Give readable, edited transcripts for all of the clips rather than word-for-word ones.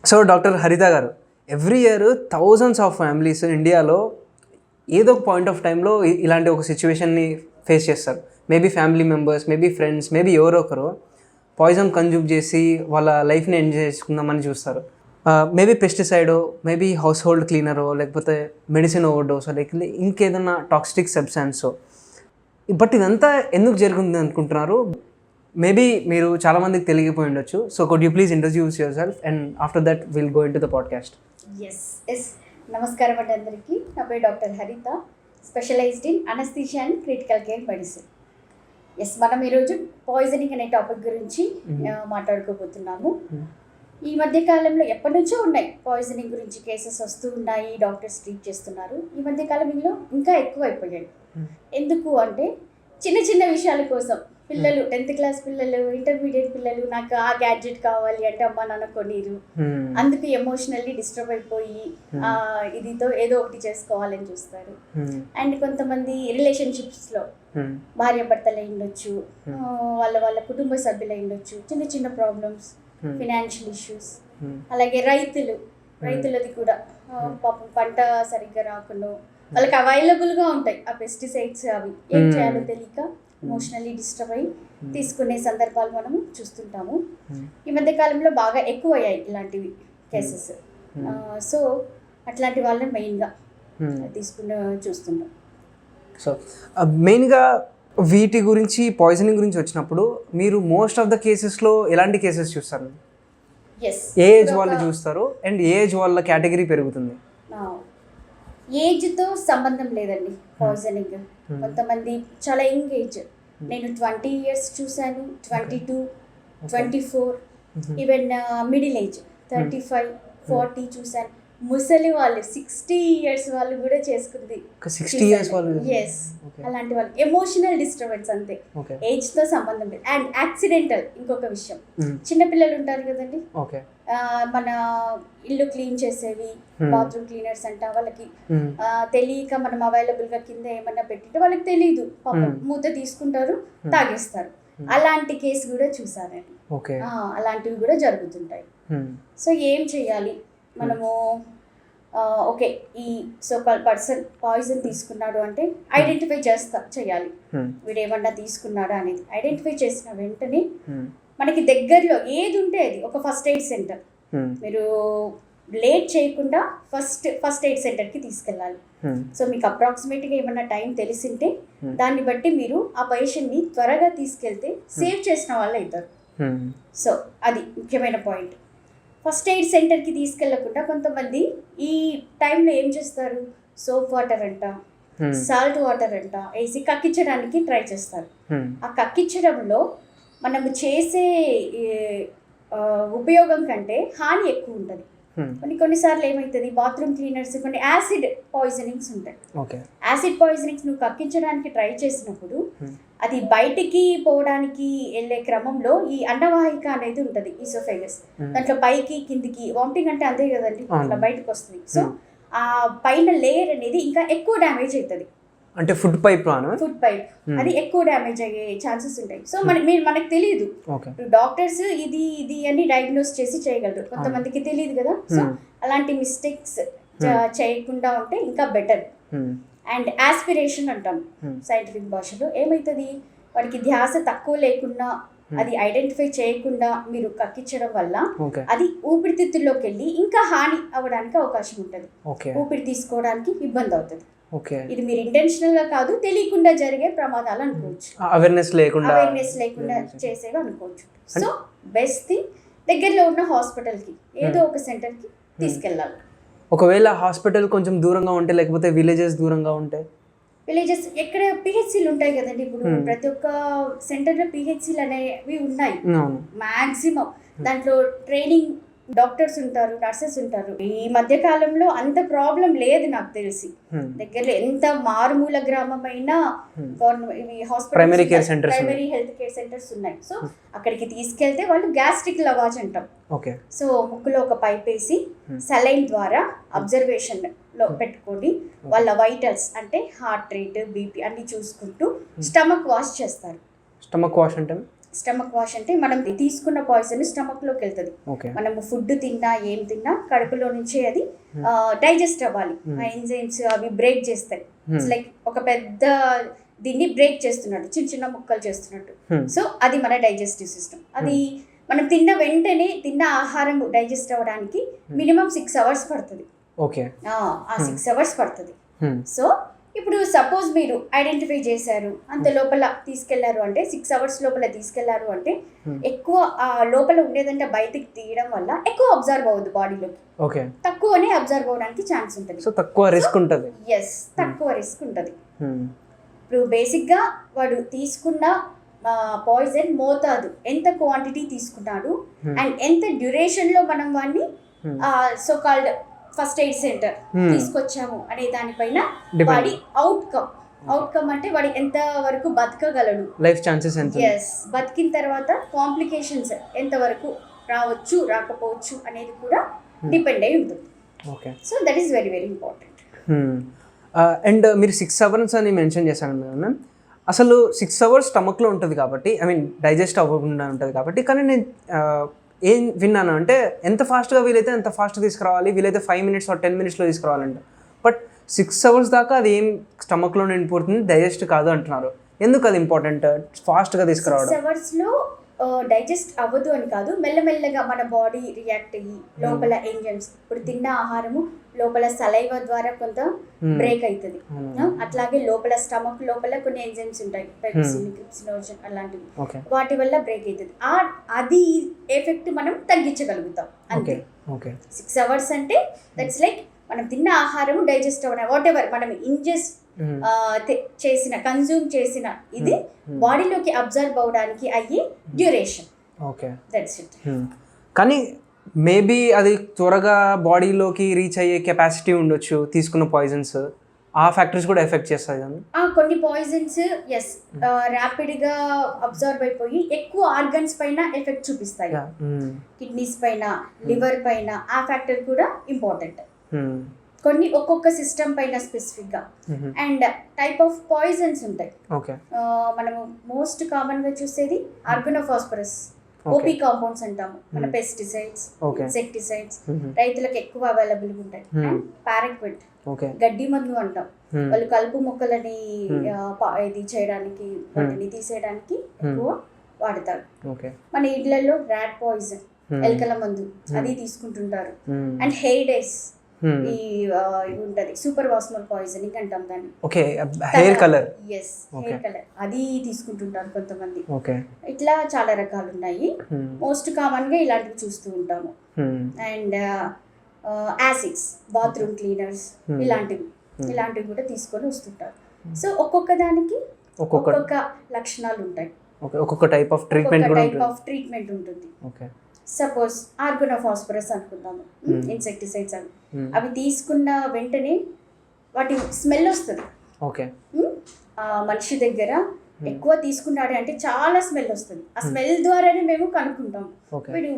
So doctor హరిత గారు, every year thousands of families ఇండియాలో ఏదో ఒక పాయింట్ ఆఫ్ టైంలో ఇలాంటి ఒక సిచ్యువేషన్ని ఫేస్ చేస్తారు. Maybe family members, maybe friends, maybe ఎవరో ఒకరు పాయిజన్ కన్జ్యూమ్ చేసి వాళ్ళ లైఫ్ని ఎంజాయ్ చేసుకుందామని చూస్తారు. మేబీ పెస్టిసైడో, మేబీ హౌస్ హోల్డ్ క్లీనరో, లేకపోతే మెడిసిన్ ఓవర్డోసో, లేకపోతే ఇంకేదన్నా టాక్సిక్ సబ్స్టాన్సో. బట్ ఇదంతా ఎందుకు జరుగుతుంది అనుకుంటున్నారు? మేబీ మీరు చాలామందికి తెలియకపోయి ఉండొచ్చు. So could you please introduce yourself and after that will go into the podcast. Yes నమస్కారం అండి అందరికీ. నా పేరు doctor Haritha, specialised in anaesthesia and critical care medicine. మనం ఈరోజు పాయిజనింగ్ అనే టాపిక్ గురించి మాట్లాడుకోబోతున్నాము. ఈ మధ్య కాలంలో ఎప్పటి నుంచో ఉన్నాయి పాయిజనింగ్ గురించి కేసెస్ వస్తూ ఉన్నాయి, డాక్టర్స్ ట్రీట్ చేస్తున్నారు. ఈ మధ్య కాలంలో ఇంకా ఎక్కువ అయిపోయాయి. ఎందుకు అంటే చిన్న చిన్న విషయాల కోసం పిల్లలు, 10th క్లాస్ పిల్లలు, ఇంటర్మీడియట్ పిల్లలు, నాకు ఆ గ్యాడ్జెట్ కావాలి అంటే అమ్మ నాన్న కొనిరు, అందుకు ఎమోషనల్లీ డిస్టర్బ్ అయిపోయి ఇదితో ఏదో ఒకటి చేసుకోవాలని చూస్తారు. అండ్ కొంతమంది రిలేషన్షిప్స్లో భార్య భర్తలు అయి ఉండొచ్చు, వాళ్ళ కుటుంబ సభ్యులు అయి ఉండొచ్చు, చిన్న చిన్న ప్రాబ్లమ్స్, ఫినాన్షియల్ ఇష్యూస్. అలాగే రైతులది కూడా పాపం పంట సరిగ్గా రాకుండా వాళ్ళకి అవైలబుల్గా ఉంటాయి ఆ పెస్టిసైడ్స్, అవి ఏం చేయాలో తెలియక ఎమోషనల్లీ డిస్టర్బ్ అయ్యి తీసుకునే సందర్భాలు మనము చూస్తుంటాము. ఈ మధ్య కాలంలో బాగా ఎక్కువ అయ్యాయి ఇలాంటివి కేసెస్. సో అట్లాంటి వాళ్ళని మెయిన్గా చూస్తుంటాం. సో మెయిన్గా వీటి గురించి, పాయిజనింగ్ గురించి వచ్చినప్పుడు మీరు మోస్ట్ ఆఫ్ ద కేసెస్లో ఎలాంటి కేసెస్ చూస్తారు? ఏ ఏజ్ వాళ్ళు చూస్తారు అండ్ ఏ ఏజ్ వాళ్ళ కేటగిరీ పెరుగుతుంది? ఏజ్తో సంబంధం లేదండి పాయిజనింగ్. కొంతమంది చాలా యంగ్ ఏజ్, నేను 20 years చూశాను, 22, 24, ఈవెన్ మిడిల్ ఏజ్ 35, 40 చూశాను. ముసలి వాళ్ళు 60 years వాళ్ళు కూడా చేసుకుంది. 60 years వాళ్ళు? ఎస్, అలాంటి వాళ్ళు ఎమోషనల్ డిస్టర్బెన్స్ అంతే, ఏజ్తో సంబంధం లేదు. అండ్ యాక్సిడెంటల్ ఇంకొక విషయం, చిన్నపిల్లలు ఉంటారు కదండి, మన ఇల్లు క్లీన్ చేసేవి, బాత్రూమ్ క్లీనర్స్ అంట, వాళ్ళకి తెలియక మనం అవైలబుల్గా కింద ఏమన్నా పెట్టింటే వాళ్ళకి తెలియదు, పాపం మూత తీసుకుంటారు, తాగేస్తారు. అలాంటి కేసు కూడా చూసానండి. అలాంటివి కూడా జరుగుతుంటాయి. సో ఏం చేయాలి మనము? ఓకే, ఈ సోకాల్ పర్సన్ పాయిజన్ తీసుకున్నాడు అంటే ఐడెంటిఫై చేయాలి, వీడు ఏమన్నా తీసుకున్నాడా అనేది. ఐడెంటిఫై చేసిన వెంటనే మనకి దగ్గరలో ఏది ఉంటే అది ఒక ఫస్ట్ ఎయిడ్ సెంటర్, మీరు లేట్ చేయకుండా ఫస్ట్ ఎయిడ్ సెంటర్కి తీసుకెళ్ళాలి. సో మీకు అప్రాక్సిమేట్గా ఏమన్నా టైం తెలిసింటే దాన్ని బట్టి మీరు ఆ పేషెంట్ని త్వరగా తీసుకెళ్తే సేవ్ చేసిన వాళ్ళు అవుతారు. సో అది ముఖ్యమైన పాయింట్. ఫస్ట్ ఎయిడ్ సెంటర్కి తీసుకెళ్లకుండా కొంతమంది ఈ టైంలో ఏం చేస్తారు, సోప్ వాటర్ అంట, సాల్ట్ వాటర్ అంట వేసి కక్కించడానికి ట్రై చేస్తారు. ఆ కక్కించడంలో మనము చేసే ఉపయోగం కంటే హాని ఎక్కువ ఉంటుంది. కొన్నిసార్లు ఏమవుతుంది, బాత్రూమ్ క్లీనర్స్ కొన్ని యాసిడ్ పాయిజనింగ్స్ ఉంటాయి. యాసిడ్ పాయిజనింగ్స్ నువ్వు కక్కించడానికి ట్రై చేసినప్పుడు అది బయటికి పోవడానికి వెళ్ళే క్రమంలో ఈ అన్నవాహిక అనేది ఉంటుంది, ఈసోఫేగస్, దాంట్లో పైకి కిందికి వామిటింగ్ అంటే అంతే కదండి, అట్లా బయటకు వస్తుంది. సో ఆ పైన లేయర్ అనేది ఇంకా ఎక్కువ డ్యామేజ్ అవుతుంది. అంటే ఫుడ్ పైప్ అది ఎక్కువ డ్యామేజ్ అయ్యే ఛాన్సెస్ ఉంటాయి. సో మనకు తెలియదు, డాక్టర్స్ ఇది అని డయాగ్నోస్ చేసి చేయగలరు, కొంతమందికి తెలియదు కదా. సో అలాంటి మిస్టేక్స్ చేయకుండా ఉంటే ఇంకా బెటర్. అండ్ ఆస్పిరేషన్ అంటాం సైంటిఫిక్ భాషలో. ఏమవుతుంది, వాడికి ధ్యాస తక్కువ లేకుండా, అది ఐడెంటిఫై చేయకుండా మీరు కక్కించడం వల్ల అది ఊపిరితిత్తుల్లోకి వెళ్ళి ఇంకా హాని అవ్వడానికి అవకాశం ఉంటుంది, ఊపిరి తీసుకోవడానికి ఇబ్బంది అవుతుంది. ఇది మీరు ఇంటెన్షనల్ గా కాదు, తెలియకుండా జరిగే ప్రమాదాలు అనుకోవచ్చు, అవేర్నెస్ లేకుండా చేసేవి అనుకోవచ్చు. సో బెస్ట్ థింగ్ దగ్గరలో ఉన్న హాస్పిటల్కి, ఏదో ఒక సెంటర్కి తీసుకెళ్ళాలి. ఒకవేళ హాస్పిటల్ కొంచెం దూరంగా ఉంటే, లేకపోతే విలేజెస్ దూరంగా ఉంటే, విలేజెస్ ఎక్కడ పిహెచ్సిలు ఉంటాయి కదండి, ఇప్పుడు ప్రతి ఒక్క సెంటర్లో పిహెచ్సిలు అనేవి ఉన్నాయి మ్యాక్సిమం. దాంట్లో ట్రైనింగ్ డాక్టర్స్ ఉంటారు, నర్సెస్ ఉంటారు. ఈ మధ్య కాలంలో అంత ప్రాబ్లం లేదు నాకు తెలిసి. దగ్గరలో ఎంత మారుమూల గ్రామం అయినా ప్రైమరీ హెల్త్ కేర్ సెంటర్స్ ఉన్నాయి. సో అక్కడికి తీసుకెళ్తే వాళ్ళు గ్యాస్ట్రిక్ లవాజ్ అంటాం. సో ముక్కులో ఒక పైప్ వేసి సెలైన్ ద్వారా అబ్జర్వేషన్ లో పెట్టుకొని వాళ్ళ వైటల్స్ అంటే హార్ట్ రేట్, బీపీ అన్ని చూసుకుంటూ స్టమక్ వాష్ చేస్తారు. స్టమక్ వాష్ అంటే స్టమక్ వాష్ అంటే మనం తీసుకున్న పాయిజన్ స్టమక్లోకి వెళ్తుంది. ఓకే. మనము ఫుడ్ తిన్నా ఏం తిన్నా కడుపులో నుంచే అది డైజెస్ట్ అవ్వాలి. ఆ ఎంజైమ్స్ అవి బ్రేక్ చేస్తాయి. ఇట్స్ లైక్ ఒక పెద్ద దీన్ని బ్రేక్ చేస్తున్నట్టు, చిన్న చిన్న ముక్కలు చేస్తున్నట్టు. సో అది మన డైజెస్టివ్ సిస్టమ్. అది మనం తిన్న వెంటనే తిన్న ఆహారం డైజెస్ట్ అవ్వడానికి మినిమం 6 hours పడుతుంది. ఓకే. ఆ 6 hours పడుతుంది. సో ఇప్పుడు సపోజ్ మీరు ఐడెంటిఫై చేశారు, అంత లోపల తీసుకెళ్లారు అంటే 6 hours లోపల తీసుకెళ్లారు అంటే ఎక్కువ లోపల ఉండేదంటే బయటికి తీయడం వల్ల ఎక్కువ అబ్జర్వ్ అవ్వదు బాడీలోకి. ఓకే. తక్కువనే అబ్జర్వ్ అవ్వడానికి ఛాన్స్ ఉంటుంది. సో తక్కువ రిస్క్ ఉంటుంది. ఎస్, తక్కువ రిస్క్ ఉంటుంది. ఇప్పుడు బేసిక్గా వాడు తీసుకున్న పాయిజన్ మోతాదు, ఎంత క్వాంటిటీ తీసుకున్నాడు అండ్ ఎంత డ్యూరేషన్లో మనం వాడిని so called first aid centre తీసుకొచ్చాము అనే దానిపైన వాడి అవుట్కమ్ అంటే వాడి ఎంత వరకు బతకగలడు, లైఫ్ ఛాన్సెస్ ఎంత, ఎస్, బతికిన తర్వాత కాంప్లికేషన్స్ ఎంత వరకు రావచ్చు రాకపోవచ్చు అనేది కూడా డిపెండ్ అయి ఉంటుంది. Okay. So that is very very important. And మీరు 6 hours అని మెన్షన్ చేశాను మ్యామ్. అసలు 6 hours స్టమక్లో ఉంటుంది కాబట్టి, ఐ మీన్ డైజెస్ట్ అవ్వకుండా ఉంటుంది కాబట్టి, కానీ నేను ఏం విన్నాను అంటే ఎంత ఫాస్ట్గా వీలైతే అంత ఫాస్ట్ తీసుకురావాలి, వీలైతే 5 minutes or 10 minutesలో తీసుకురావాలంట. బట్ 6 hours దాకా అది ఏం స్టమక్లో నిండిపోతుంది, డైజెస్ట్ కాదు అంటున్నారు. ఎందుకు అది ఇంపార్టెంట్ ఫాస్ట్గా తీసుకురావడం? 6 hours డైజెస్ట్ అవ్వదు అని కాదు, మెల్లమెల్లగా మన బాడీ రియాక్ట్ అయ్యి లోపల ఎంజైమ్స్, ఇప్పుడు తిన్న ఆహారము లోపల సలైవ ద్వారా కొంత బ్రేక్ అవుతుంది. అట్లాగే లోపల స్టమక్ లోపల కొన్ని ఎంజైమ్స్ ఉంటాయి, పెప్సిన్, ట్రిప్సినోజన్ అలాంటివి, వాటి వల్ల బ్రేక్ అవుతుంది. అది ఎఫెక్ట్ మనం తగ్గించగలుగుతాం అంతే. 6 hours అంటే దట్స్ లైక్ మనం తిన్న ఆహారము డైజెస్ట్ అవ్వడం, వాట్ ఎవర్ మనం ఇంజెస్ట్ చేసిన కన్జ్యూమ్ చేసిన ఇది బాడీలోకి అబ్జర్వ్ అవడానికి అయ్యే డ్యూరేషన్. Okay, that's it. కానీ మేబీ అది త్వరగా బాడీలోకి రీచ్ అయ్యే కెపాసిటీ ఉండొచ్చు తీసుకున్న పాయిజన్స్, ఆ ఫ్యాక్టర్స్ కూడా ఎఫెక్ట్ చేస్తాయి కదా. కొన్ని పాయిజన్స్ ఎస్ ర్యాపిడ్గా అబ్జర్వ్ అయిపోయి ఎక్కువ ఆర్గన్స్ పైన ఎఫెక్ట్ చూపిస్తాయి, కిడ్నీస్ పైన, లివర్ పైన, ఆ ఫ్యాక్టర్ కూడా ఇంపార్టెంట్. కొన్ని ఒక్కొక్క సిస్టమ్ పైన స్పెసిఫిక్గా అండ్ టైప్ ఆఫ్ పాయిజన్స్ ఉంటాయి. మనము మోస్ట్ కామన్గా చూసేది ఆర్గనోఫాస్ఫరస్, ఓపీ కాంపౌండ్స్ అంటాము, మన పెస్టిసైడ్స్, ఇన్సెక్టిసైడ్స్ రైతులకు ఎక్కువ అవైలబుల్గా ఉంటాయి. అండ్ పారాక్విట్, గడ్డి మందు అంటాం, వాళ్ళు కలుపు మొక్కలని ఇది చేయడానికి, వాటిని తీసేయడానికి ఎక్కువ వాడతారు. మన ఇళ్లలో ర్యాట్ పాయిజన్, ఎలకల మందు, అది తీసుకుంటుంటారు. అండ్ హెయిర్ డైస్, ఈ ఉంటది సూపర్ వాస్మల్ పాయిజనింగ్ అంటాం దాన్ని. Okay, hair colour. Yes, hair colour, అది తీసుకుంటుంటారు కొంతమంది. ఇట్లా చాలా రకాలు ఉన్నాయి. మోస్ట్ కామన్ గా ఇలాంటివి చూస్తూ ఉంటాము. అండ్ యాసిడ్స్, బాత్రూమ్ క్లీనర్స్, ఇలాంటివి కూడా తీసుకొని వస్తుంటారు. సో ఒక్కొక్క దానికి ఒక్కొక్క లక్షణాలు ఉంటాయి, ఒక్కొక్క టైప్ ఆఫ్ ట్రీట్మెంట్ ఉంటుంది. సపోజ్ ఆర్గనోఫాస్ఫరస్ అనుకుందాము, ఇన్సెక్టిసైడ్స్ అవి తీసుకున్న వెంటనే వాటి స్మెల్ వస్తుంది. మనిషి దగ్గర ఎక్కువ తీసుకున్నాడు అంటే చాలా స్మెల్ వస్తుంది. ఆ స్మెల్ ద్వారానే మేము కనుక్కుంటాం. వీడు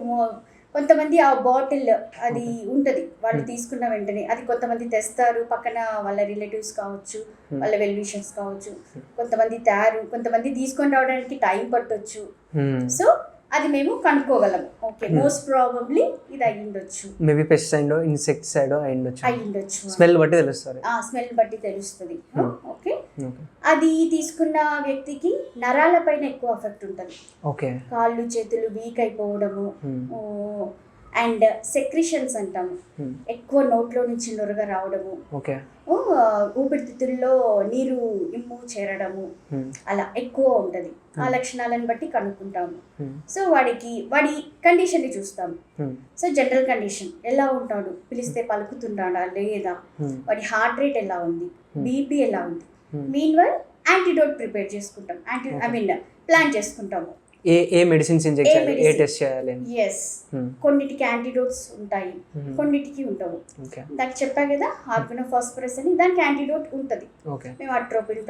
కొంతమంది ఆ బాటిల్ అది ఉంటుంది, వాళ్ళు తీసుకున్న వెంటనే అది కొంతమంది తెస్తారు, పక్కన వాళ్ళ రిలేటివ్స్ కావచ్చు, వాళ్ళ వెల్ విషర్స్ కావచ్చు, కొంతమంది తయారు, కొంతమంది తీసుకొని రావడానికి టైం పట్టొచ్చు. సో అది మేము కనుక్కోగలము. ఓకే, మోస్ట్ ప్రాబబ్లీ ఇది అయ్యిండొచ్చు, మేబీ పెస్టిసైడ్ ఇన్సెక్టిసైడ్ అయ్యిండొచ్చు, స్మెల్ బట్టి తెలుస్తుంది. స్మెల్ బట్టి తెలుస్తుంది. ఓకే, అది తీసుకున్న వ్యక్తికి నరాల పైన ఎక్కువ ఎఫెక్ట్ ఉంటుంది. కాళ్ళు చేతులు వీక్ అయిపోవడము, అండ్ సెక్రిషన్స్ అంటాము, ఎక్కువ నోట్లో నుంచి నొరగ రావడము, ఊపిరితిత్తుల్లో నీరు ఇమ్ము చేరడము, అలా ఎక్కువ ఉంటుంది. ఆ లక్షణాలను బట్టి కనుక్కుంటాము. సో వాడి కండిషన్ ని చూస్తాము. సో జనరల్ కండిషన్ ఎలా ఉంటాడు, పిలిస్తే పలుకుతున్నాడా లేదా, వాడి హార్ట్ రేట్ ఎలా ఉంది, బీపీ ఎలా ఉంది. మీన్ వైల్ యాంటీడోట్ ప్రిపేర్ చేసుకుంటాం, ప్లాన్ చేసుకుంటాము. ఏ మెడిసిన్స్ ఇంజెక్ట్ చేయాలి, ఏ టెస్ట్ చేయాలి. ఎస్, కొన్నిటికి యాంటీడోట్స్ ఉంటాయి, కొన్నిటికి ఉండవు. దానికి చెప్పా కదా ఆర్గనోఫాస్ఫరస్ అని, దానికి యాంటీడోట్ ఉంటుంది. మేము అట్రోపిన్,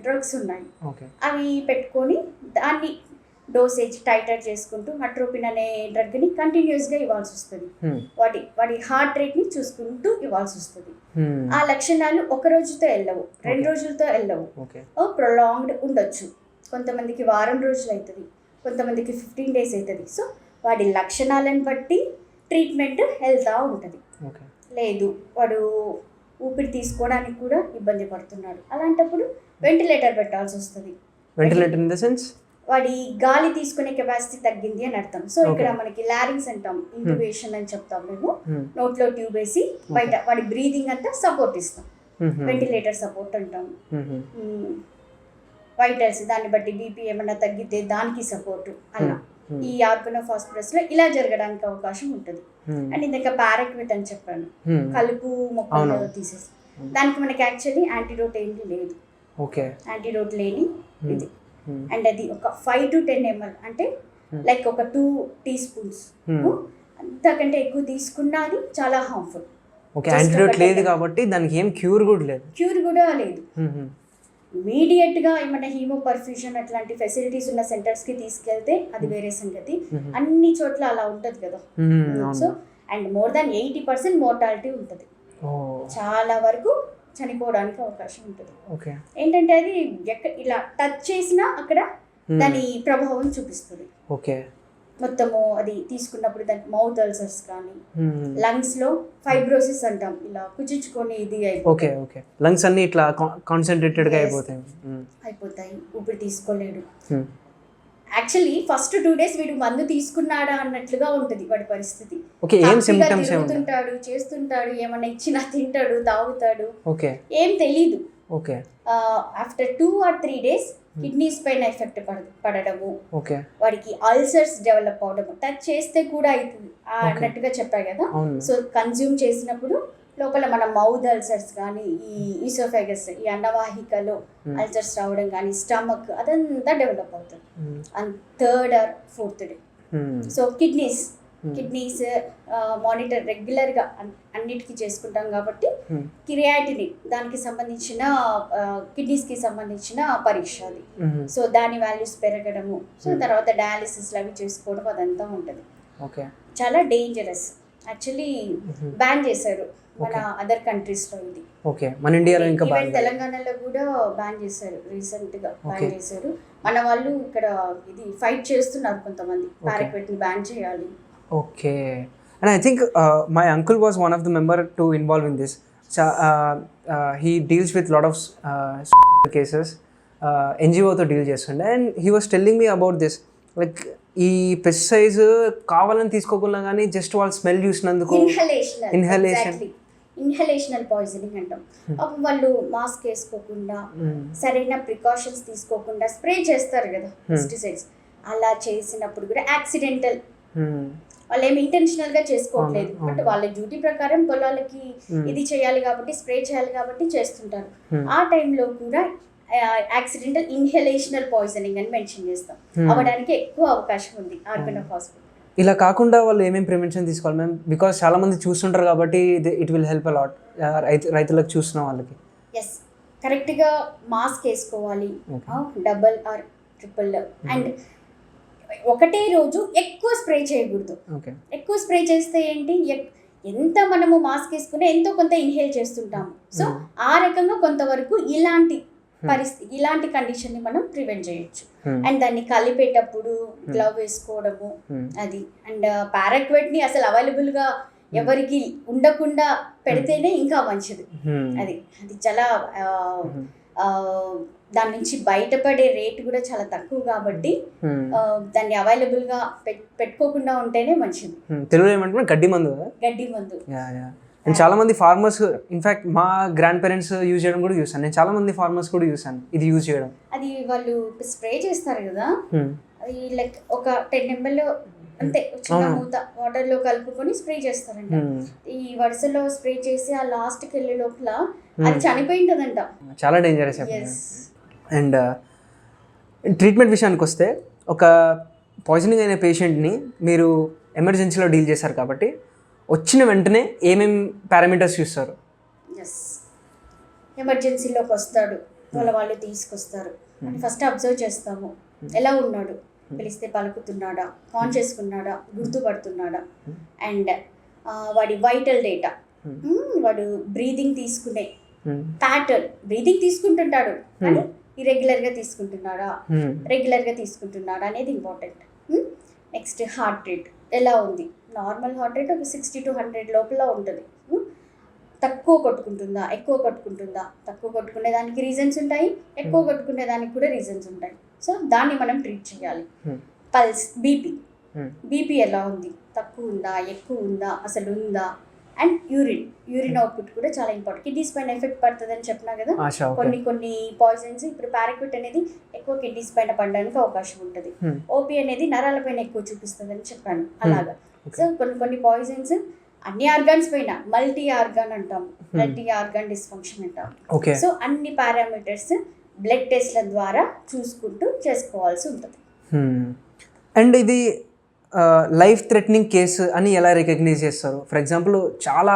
డ్రగ్స్ ఉన్నాయి, అవి పెట్టుకొని దాన్ని డోసేజ్ టైటర్ చేసుకుంటూ అట్రోపిన్ అనే డ్రగ్ని కంటిన్యూస్గా ఇవ్వాల్సి వస్తుంది. వాడి హార్ట్ రేట్ని చూసుకుంటూ ఇవ్వాల్సి వస్తుంది. ఆ లక్షణాలు ఒక రోజుతో వెళ్ళవు, 2 రోజులతో వెళ్ళవు, ప్రొలాంగ్డ్ ఉండొచ్చు. కొంతమందికి వారం రోజులు అవుతుంది, కొంతమందికి 15 days అవుతుంది. సో వాడి లక్షణాలను బట్టి ట్రీట్మెంట్ వెళ్తూ ఉంటుంది. లేదు వాడు ఊపిరి తీసుకోవడానికి కూడా ఇబ్బంది పడుతున్నాడు, అలాంటప్పుడు వెంటిలేటర్ పెట్టాల్సి వస్తుంది. వెంటిలేటర్ ఇన్ ద సెన్స్ వాడి గాలి తీసుకునే కెపాసిటీ తగ్గింది అని అర్థం. సో ఇక్కడ మనకి లారింగ్స్ అంటాం, ఇంట్యూబేషన్ అని చెప్తాం మేము. నోట్లో ట్యూబ్ వేసి బయట వాడి బ్రీదింగ్ అంతా సపోర్ట్ ఇస్తాం, వెంటిలేటర్ సపోర్ట్ అంటాం. వైటల్స్ దాన్ని బట్టి బీపీ ఏమన్నా తగ్గితే దానికి సపోర్టు అలా ఈ ఆర్గనోఫాస్ఫరస్ లో ఇలా జరగడానికి అవకాశం ఉంటుంది. అండ్ ఇందాక పారాక్విట్ అని చెప్పాను, కలుపు మొక్కలు తీసేసి, దానికి మనకి యాక్చువల్లీ యాంటీడోట్ ఏంటి లేదు, యాంటీడోట్ లేని ఇది. అండ్ అది ఒక 5 to 10 ml అంటే లైక్ ఒక 2 teaspoons అంతకంటే ఎక్కువ తీసుకున్నా అది చాలా హార్మ్ఫుల్. యాంటీడోట్ లేదు కాబట్టి దానికి ఏం క్యూర్ కూడా లేదు. ఇమీడియట్గా ఏమైనా హీమో పర్ఫ్యూషన్ అట్లాంటి ఫెసిలిటీస్ ఉన్న సెంటర్స్కి తీసుకెళ్తే అది వేరే సంగతి. అన్ని చోట్ల అలా ఉంటుంది కదా. So and more than 80% mortality ఉంటుంది, చాలా వరకు చనిపోవడానికి అవకాశం ఉంటుంది. ఏంటంటే అది ఇలా టచ్ చేసినా అక్కడ దాని ప్రభావం చూపిస్తుంది. మొత్తము అది తీసుకున్నప్పుడు దానికి మౌత్ అల్సర్స్ కానీ, లంగ్స్ లో ఫైబ్రోసిస్ అంటాం, ఇలా కుచించుకొని ఇది అయిపోతాయి, లంగ్స్ అన్ని ఇట్లా కాన్సంట్రేటెడ్ గా అయిపోతాయి, ఊపిరి తీసుకోలేడు. యాక్చువల్లీ ఫస్ట్ 2 days వీడు మందు తీసుకున్నాడా అన్నట్లుగా ఉంటుంది వాడి పరిస్థితి. తిరుగుతుంటాడు, చేస్తుంటాడు, ఏమన్నా ఇచ్చినా తింటాడు, తాగుతాడు, ఏం తెలీదు. ఆఫ్టర్ 2 or 3 days కిడ్నీస్ పైన ఎఫెక్ట్ పడడము, వాడికి అల్సర్స్ డెవలప్ అవడము, టచ్ చేస్తే కూడా అవుతుంది అన్నట్టుగా చెప్పాయి కదా. సో కన్జ్యూమ్ చేసినప్పుడు లోపల మన మౌత్ అల్సర్స్ కానీ, ఈ ఈసోఫాగస్ ఈ అన్నవాహికలో అల్సర్స్ రావడం కానీ, స్టమక్ అదంతా డెవలప్ అవుతుంది. And 3rd or 4th day. So kidneys monitor రెగ్యులర్గా అన్నిటికీ చేసుకుంటాం కాబట్టి క్రియాటినిన్ దానికి సంబంధించిన కిడ్నీస్కి సంబంధించిన పరీక్ష అది. సో దాని వాల్యూస్ పెరగడము, సో తర్వాత డయాలిసిస్ అవి చేసుకోవడం అదంతా ఉంటుంది. చాలా డేంజరస్. యాక్చువల్లీ బ్యాన్ చేశారు మన అదర్ కంట్రీస్లో ఇది. మన ఇండియాలో ఇంకా తెలంగాణలో కూడా బ్యాన్ చేశారు, రీసెంట్గా బ్యాన్ చేశారు. మన వాళ్ళు ఇక్కడ ఇది ఫైట్ చేస్తున్నారు కొంతమంది, పారాక్విట్ని బ్యాన్ చేయాలి. And I think my uncle was one of the member to involve in this. So he deals with lot of cases. NGO తో డీల్ చేస్తుండే, and he was telling me about this. Like ఈ pesticides కావాలని తీసుకోకుండా కానీ just వాళ్ళు smell చూసినందుకు ఇన్హలేషనల్ poisoning అంటాం. వాళ్ళు మాస్క్ వేసుకోకుండా, సరైన ప్రికాషన్స్ తీసుకోకుండా స్ప్రే చేస్తారు కదా పెస్టిసైడ్స్. అలా చేసినప్పుడు కూడా యాక్సిడెంటల్, వాళ్ళు ఏమి ఇంటెన్షనల్ గా చేసుకోవట్లేదు, బట్ వాళ్ళ డ్యూటీ ప్రకారం పొలాలకి ఇది చేయాలి కాబట్టి, స్ప్రే చేయాలి కాబట్టి చేస్తుంటారు. ఆ టైంలో కూడా యాక్సిడెంటల్ ఇన్హలేషనల్ పాయిజనింగ్ అని మెన్షన్ చేస్తాం, అవ్వడానికి ఎక్కువ అవకాశం ఉంది ఆర్గనోఫాస్ఫేట్. ఇలా కాకుండా వాళ్ళు ఏమేమి ప్రివెన్షన్ తీసుకోవాలి మ్యామ్? బికాస్ చాలా మంది చూస్తుంటారు కాబట్టి ఇట్ విల్ హెల్ప్ అలాట్ రైతులకు చూస్తున్న వాళ్ళకి. ఎస్, కరెక్ట్గా మాస్క్ వేసుకోవాలి, డబుల్ ఆర్ ట్రిపుల్. అండ్ ఒకటే రోజు ఎక్కువ స్ప్రే చేయకూడదు. ఎక్కువ స్ప్రే చేస్తే ఏంటి, ఎంత మనము మాస్క్ వేసుకునే ఎంతో కొంత ఇన్హేల్ చేస్తుంటాము. సో ఆ రకంగా కొంతవరకు ఇలాంటి పరిస్థితి, ఇలాంటి కండిషన్ ని మనం ప్రివెంట్ చేయొచ్చు. అండ్ దాన్ని కలిపేటప్పుడు గ్లవ్ వేసుకోవడము అది. అండ్ పారాక్విట్ ని అసలు అవైలబుల్ గా ఎవరికి ఉండకుండా పెడితేనే ఇంకా మంచిది. అది చాలా దాని నుంచి బయటపడే రేట్ కూడా చాలా తక్కువ కాబట్టి దాన్ని అవైలబుల్ గా పెట్టుకోకుండా ఉంటేనే మంచిది. తెలుగులో ఏమంటున్నా గడ్డి మందు. నేను చాలా మంది ఫార్మర్స్, ఇన్ఫాక్ట్ మా గ్రాండ్ పేరెంట్స్ యూజ్ చేయడం కూడా చూసాను. నేను చాలా మంది ఫార్మర్స్ కూడా చూసాను ఇది యూజ్ చేయడం. అది వాళ్ళు స్ప్రే చేస్తారు కదా, అది లైక్ ఒక 10 ml అంతే చిన్న మూత వాటర్ లో కలుపుకొని స్ప్రే చేస్తారంట. ఈ వరుసలో స్ప్రే చేసి ఆ లాస్ట్ కి వెళ్ళే లోపల అది చనిపోయింటదంట. చాలా డేంజరస్. అండ్ ట్రీట్మెంట్ విషయానికి వస్తే, ఒక పాయిజనింగ్ అయిన పేషెంట్ని మీరు ఎమర్జెన్సీలో డీల్ చేశారు కాబట్టి వచ్చిన వెంటనే ఏమేమి పారామీటర్స్ చూస్తారు? ఎమర్జెన్సీలోకి వస్తాడు, వాళ్ళు తీసుకొస్తారు, ఫస్ట్ అబ్జర్వ్ చేస్తాము ఎలా ఉన్నాడు, పిలిస్తే పలుకుతున్నాడా, కాన్షియస్ ఉన్నాడా, గుర్తుపడుతున్నాడా, అండ్ వాడి వైటల్ డేటా, వాడు బ్రీదింగ్ తీసుకునే ప్యాటర్న్, బ్రీదింగ్ తీసుకుంటుంటాడు కానీ ఇరెగ్యులర్గా తీసుకుంటున్నారా, రెగ్యులర్గా తీసుకుంటున్నారా అనేది ఇంపార్టెంట్. నెక్స్ట్ హార్ట్ రేట్ ఎలా ఉంది. నార్మల్ హార్ట్ రేట్ ఒక 60 to 100 లోపల ఉంటుంది. తక్కువ కొట్టుకుంటుందా, ఎక్కువ కొట్టుకుంటుందా. తక్కువ కొట్టుకునే దానికి రీజన్స్ ఉంటాయి, ఎక్కువ కొట్టుకునే దానికి కూడా రీజన్స్ ఉంటాయి. సో దాన్ని మనం ట్రీట్ చేయాలి. పల్స్, బీపీ ఎలా ఉంది, తక్కువ ఉందా, ఎక్కువ ఉందా, అసలు ఉందా. అండ్ యూరిన్ అవుట్పుట్ కూడా చాలా ఇంపార్టెంట్. కిడ్నీస్ పైన ఎఫెక్ట్ పడుతుందని చెప్పినా కదా. కొన్ని పాయిజన్స్, ఇప్పుడు పారాక్విట్ అనేది ఎక్కువ కిడ్నీస్ పైన పడడానికి అవకాశం ఉంటుంది. ఓపీ అనేది నరాల పైన ఎక్కువ చూపిస్తుంది అని చెప్పాను. అలాగా సో కొన్ని పాయిజన్స్ అన్ని ఆర్గాన్స్ పైన మల్టీ ఆర్గాన్ అంటాం, మల్టీ ఆర్గాన్ డిస్ఫంక్షన్ అంటాం. సో అన్ని పారామీటర్స్ బ్లడ్ టెస్ట్ల ద్వారా చూసుకుంటూ చేసుకోవాల్సి ఉంటుంది. అండ్ ఇది లైఫ్ థ్రెటనింగ్ కేసు అని ఎలా రికగ్నైజ్ చేస్తారు? ఫర్ ఎగ్జాంపుల్ చాలా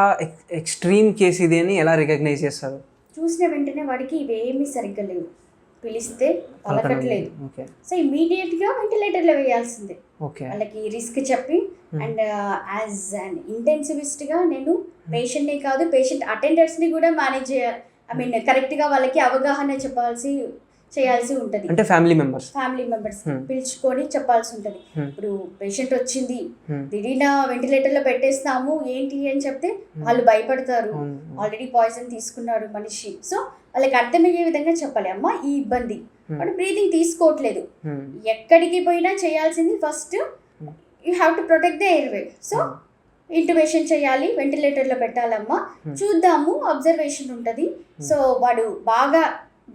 ఎక్స్ట్రీమ్ కేసు ఇది అని ఎలా రికగ్నైజ్ చేస్తారు? చూసిన వెంటనే వాడికి ఇవేమీ సరిగ్గా లేవు, పిలిస్తే పలకట్లేదు, సో ఇమీడియట్గా వెంటిలేటర్లో వేయాల్సిందే. వాళ్ళకి రిస్క్ చెప్పి అండ్ యాజ్ అన్ ఇంటెన్సివిస్ట్గా నేను పేషెంట్ని కాదు, పేషెంట్ అటెండర్స్ని కూడా మేనేజ్ కరెక్ట్గా వాళ్ళకి అవగాహన చేయాల్సి ఉంటుంది. అంటే ఫ్యామిలీ మెంబర్స్ పిలుచుకొని చెప్పాల్సి ఉంటుంది. ఇప్పుడు పేషెంట్ వచ్చింది, దిగిన వెంటిలేటర్లో పెట్టేస్తాము ఏంటి అని చెప్తే వాళ్ళు భయపడతారు. ఆల్రెడీ పాయిజన్ తీసుకున్నాడు మనిషి. సో వాళ్ళకి అర్థమయ్యే విధంగా చెప్పాలి. అమ్మ ఈ ఇబ్బంది, వాడు బ్రీతింగ్ తీసుకోవట్లేదు, ఎక్కడికి పోయినా చేయాల్సింది first you have to protect the airway. So intubation చేయాలి, వెంటిలేటర్లో పెట్టాలమ్మా, చూద్దాము, అబ్జర్వేషన్ ఉంటుంది. సో వాడు బాగా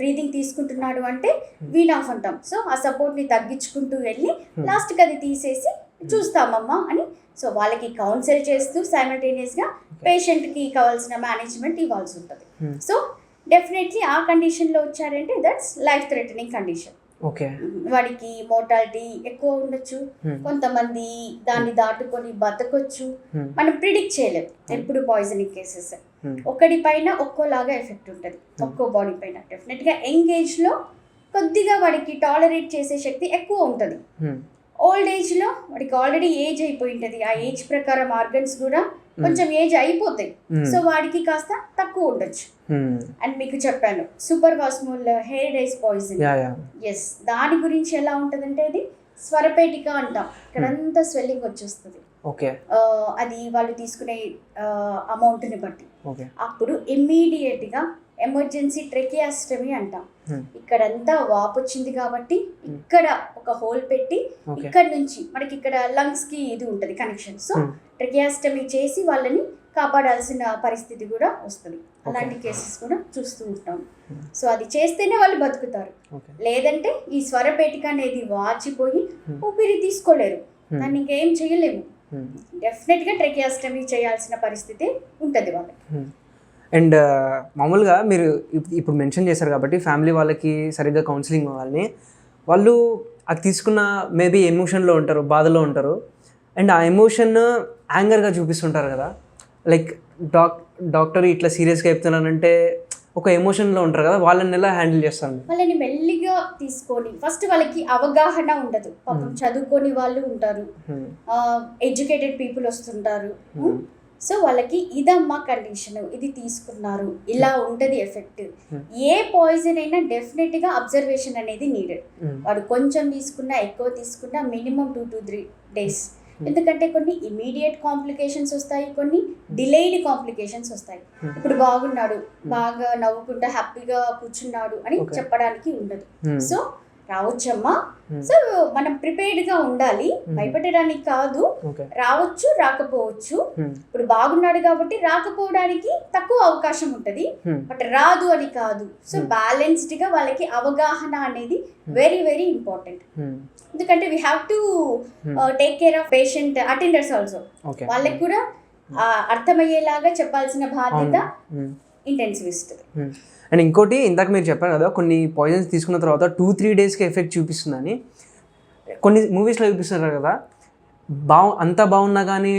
బ్రీతింగ్ తీసుకుంటున్నాడు అంటే వీన్ ఆఫ్ అంటాం. సో ఆ సపోర్ట్ని తగ్గించుకుంటూ వెళ్ళి లాస్ట్కి అది తీసేసి చూస్తామమ్మా అని. సో వాళ్ళకి కౌన్సిల్ చేస్తూ సైమల్టేనియస్గా పేషెంట్కి కావాల్సిన మేనేజ్మెంట్ ఇవ్వాల్సి ఉంటుంది. సో డెఫినెట్లీ ఆ కండిషన్లో వచ్చారంటే దట్స్ లైఫ్ థ్రెటనింగ్ కండిషన్. వాడికి మోర్టాలిటీ ఎక్కువ ఉండొచ్చు, కొంతమంది దాన్ని దాటుకొని బతకొచ్చు. మనం ప్రిడిక్ట్ చేయలేం ఎప్పుడు పాయిజనింగ్ కేసెస్. ఒకటి పైన ఒక్కోలాగా ఎఫెక్ట్ ఉంటుంది, ఒక్కో బాడీ పైన. డెఫినెట్గా యంగ్ ఏజ్లో కొద్దిగా వాడికి టాలరేట్ చేసే శక్తి ఎక్కువ ఉంటుంది. ఓల్డ్ ఏజ్లో వాడికి ఆల్రెడీ ఏజ్ అయిపోయి ఉంటుంది, ఆ ఏజ్ ప్రకారం ఆర్గన్స్ కూడా కొంచెం ఏజ్ అయిపోతాయి. సో వాడికి కాస్త తక్కువ ఉండొచ్చు. అండ్ మీకు చెప్పాను super Vasmol hair dyes poison, yes, దాని గురించి ఎలా ఉంటుందంటే అది స్వరపేటిక అంటాం, ఇక్కడంతా స్వెల్లింగ్ వచ్చేస్తుంది. అది వాళ్ళు తీసుకునే అమౌంట్ని బట్టి. అప్పుడు ఇమ్మీడియట్గా ఎమర్జెన్సీ ట్రెకియాస్టమీ అంటాం. ఇక్కడంతా వాపు వచ్చింది కాబట్టి ఇక్కడ ఒక హోల్ పెట్టి ఇక్కడ నుంచి మనకి ఇక్కడ లంగ్స్ కి ఇది ఉంటుంది కనెక్షన్. సో ట్రెకియాస్టమీ చేసి వాళ్ళని కాపాడాల్సిన పరిస్థితి కూడా వస్తుంది. అలాంటి కేసెస్ కూడా చూస్తూ ఉంటాం. సో అది చేస్తేనే వాళ్ళు బతుకుతారు, లేదంటే ఈ స్వరపేటిక అనేది వాచిపోయి ఊపిరి తీసుకోలేరు, దాన్ని ఇంకేం చేయలేము. డెఫినెట్గా ట్రెకియాస్టమీ చేయాల్సిన పరిస్థితి ఉంటుంది వాళ్ళకి. అండ్ మామూలుగా మీరు ఇప్పుడు మెన్షన్ చేశారు కాబట్టి ఫ్యామిలీ వాళ్ళకి సరిగ్గా కౌన్సిలింగ్ ఇవ్వాలని, వాళ్ళు అది తీసుకున్న మేబీ ఎమోషన్లో ఉంటారు, బాధలో ఉంటారు. అండ్ ఆ ఎమోషన్ యాంగర్గా చూపిస్తుంటారు కదా, లైక్ డాక్టర్ ఇట్లా సీరియస్గా చెప్తున్నానంటే ఒక ఎమోషన్లో ఉంటారు కదా, వాళ్ళని ఎలా హ్యాండిల్ చేస్తారు? వాళ్ళని మెల్లిగా తీసుకొని ఫస్ట్ వాళ్ళకి అవగాహన ఉండదు. పాపం చదువుకొని వాళ్ళు ఉంటారు, ఎడ్యుకేటెడ్ పీపుల్ వస్తుంటారు. సో వాళ్ళకి ఇదమ్మా కండిషన్, ఇది తీసుకున్నారు, ఇలా ఉంటుంది ఎఫెక్ట్. ఏ పాయిజన్ అయినా డెఫినెట్గా అబ్జర్వేషన్ అనేది నీడెడ్. వాడు కొంచెం తీసుకున్నా ఎక్కువ తీసుకున్నా మినిమం 2 to 3 days. ఎందుకంటే కొన్ని ఇమీడియట్ కాంప్లికేషన్స్ వస్తాయి, కొన్ని డిలేయిడ్ కాంప్లికేషన్స్ వస్తాయి. ఇప్పుడు బాగున్నాడు, బాగా నవ్వుకుంటా హ్యాపీగా కూర్చున్నాడు అని చెప్పడానికి ఉండదు. సో రావచ్చమ్మా, సో మనం ప్రిపేర్డ్గా ఉండాలి, భయపెట్టడానికి కాదు. రావచ్చు, రాకపోవచ్చు. ఇప్పుడు బాగున్నాడు కాబట్టి రాకపోవడానికి తక్కువ అవకాశం ఉంటుంది, బట్ రాదు అని కాదు. సో బ్యాలెన్స్డ్గా వాళ్ళకి అవగాహన అనేది వెరీ వెరీ ఇంపార్టెంట్. ఎందుకంటే we have to take care of patient attenders also. వాళ్ళకి కూడా అర్థమయ్యేలాగా చెప్పాల్సిన బాధ్యత ఇంటెన్సివిస్ట్. అండ్ ఇంకోటి ఇందాక మీరు చెప్పారు కదా, కొన్ని పాయిజన్స్ తీసుకున్న తర్వాత 2-3 daysకి ఎఫెక్ట్ చూపిస్తుందని. కొన్ని మూవీస్లో చూపిస్తున్నారు కదా, అంతా బాగున్నా కానీ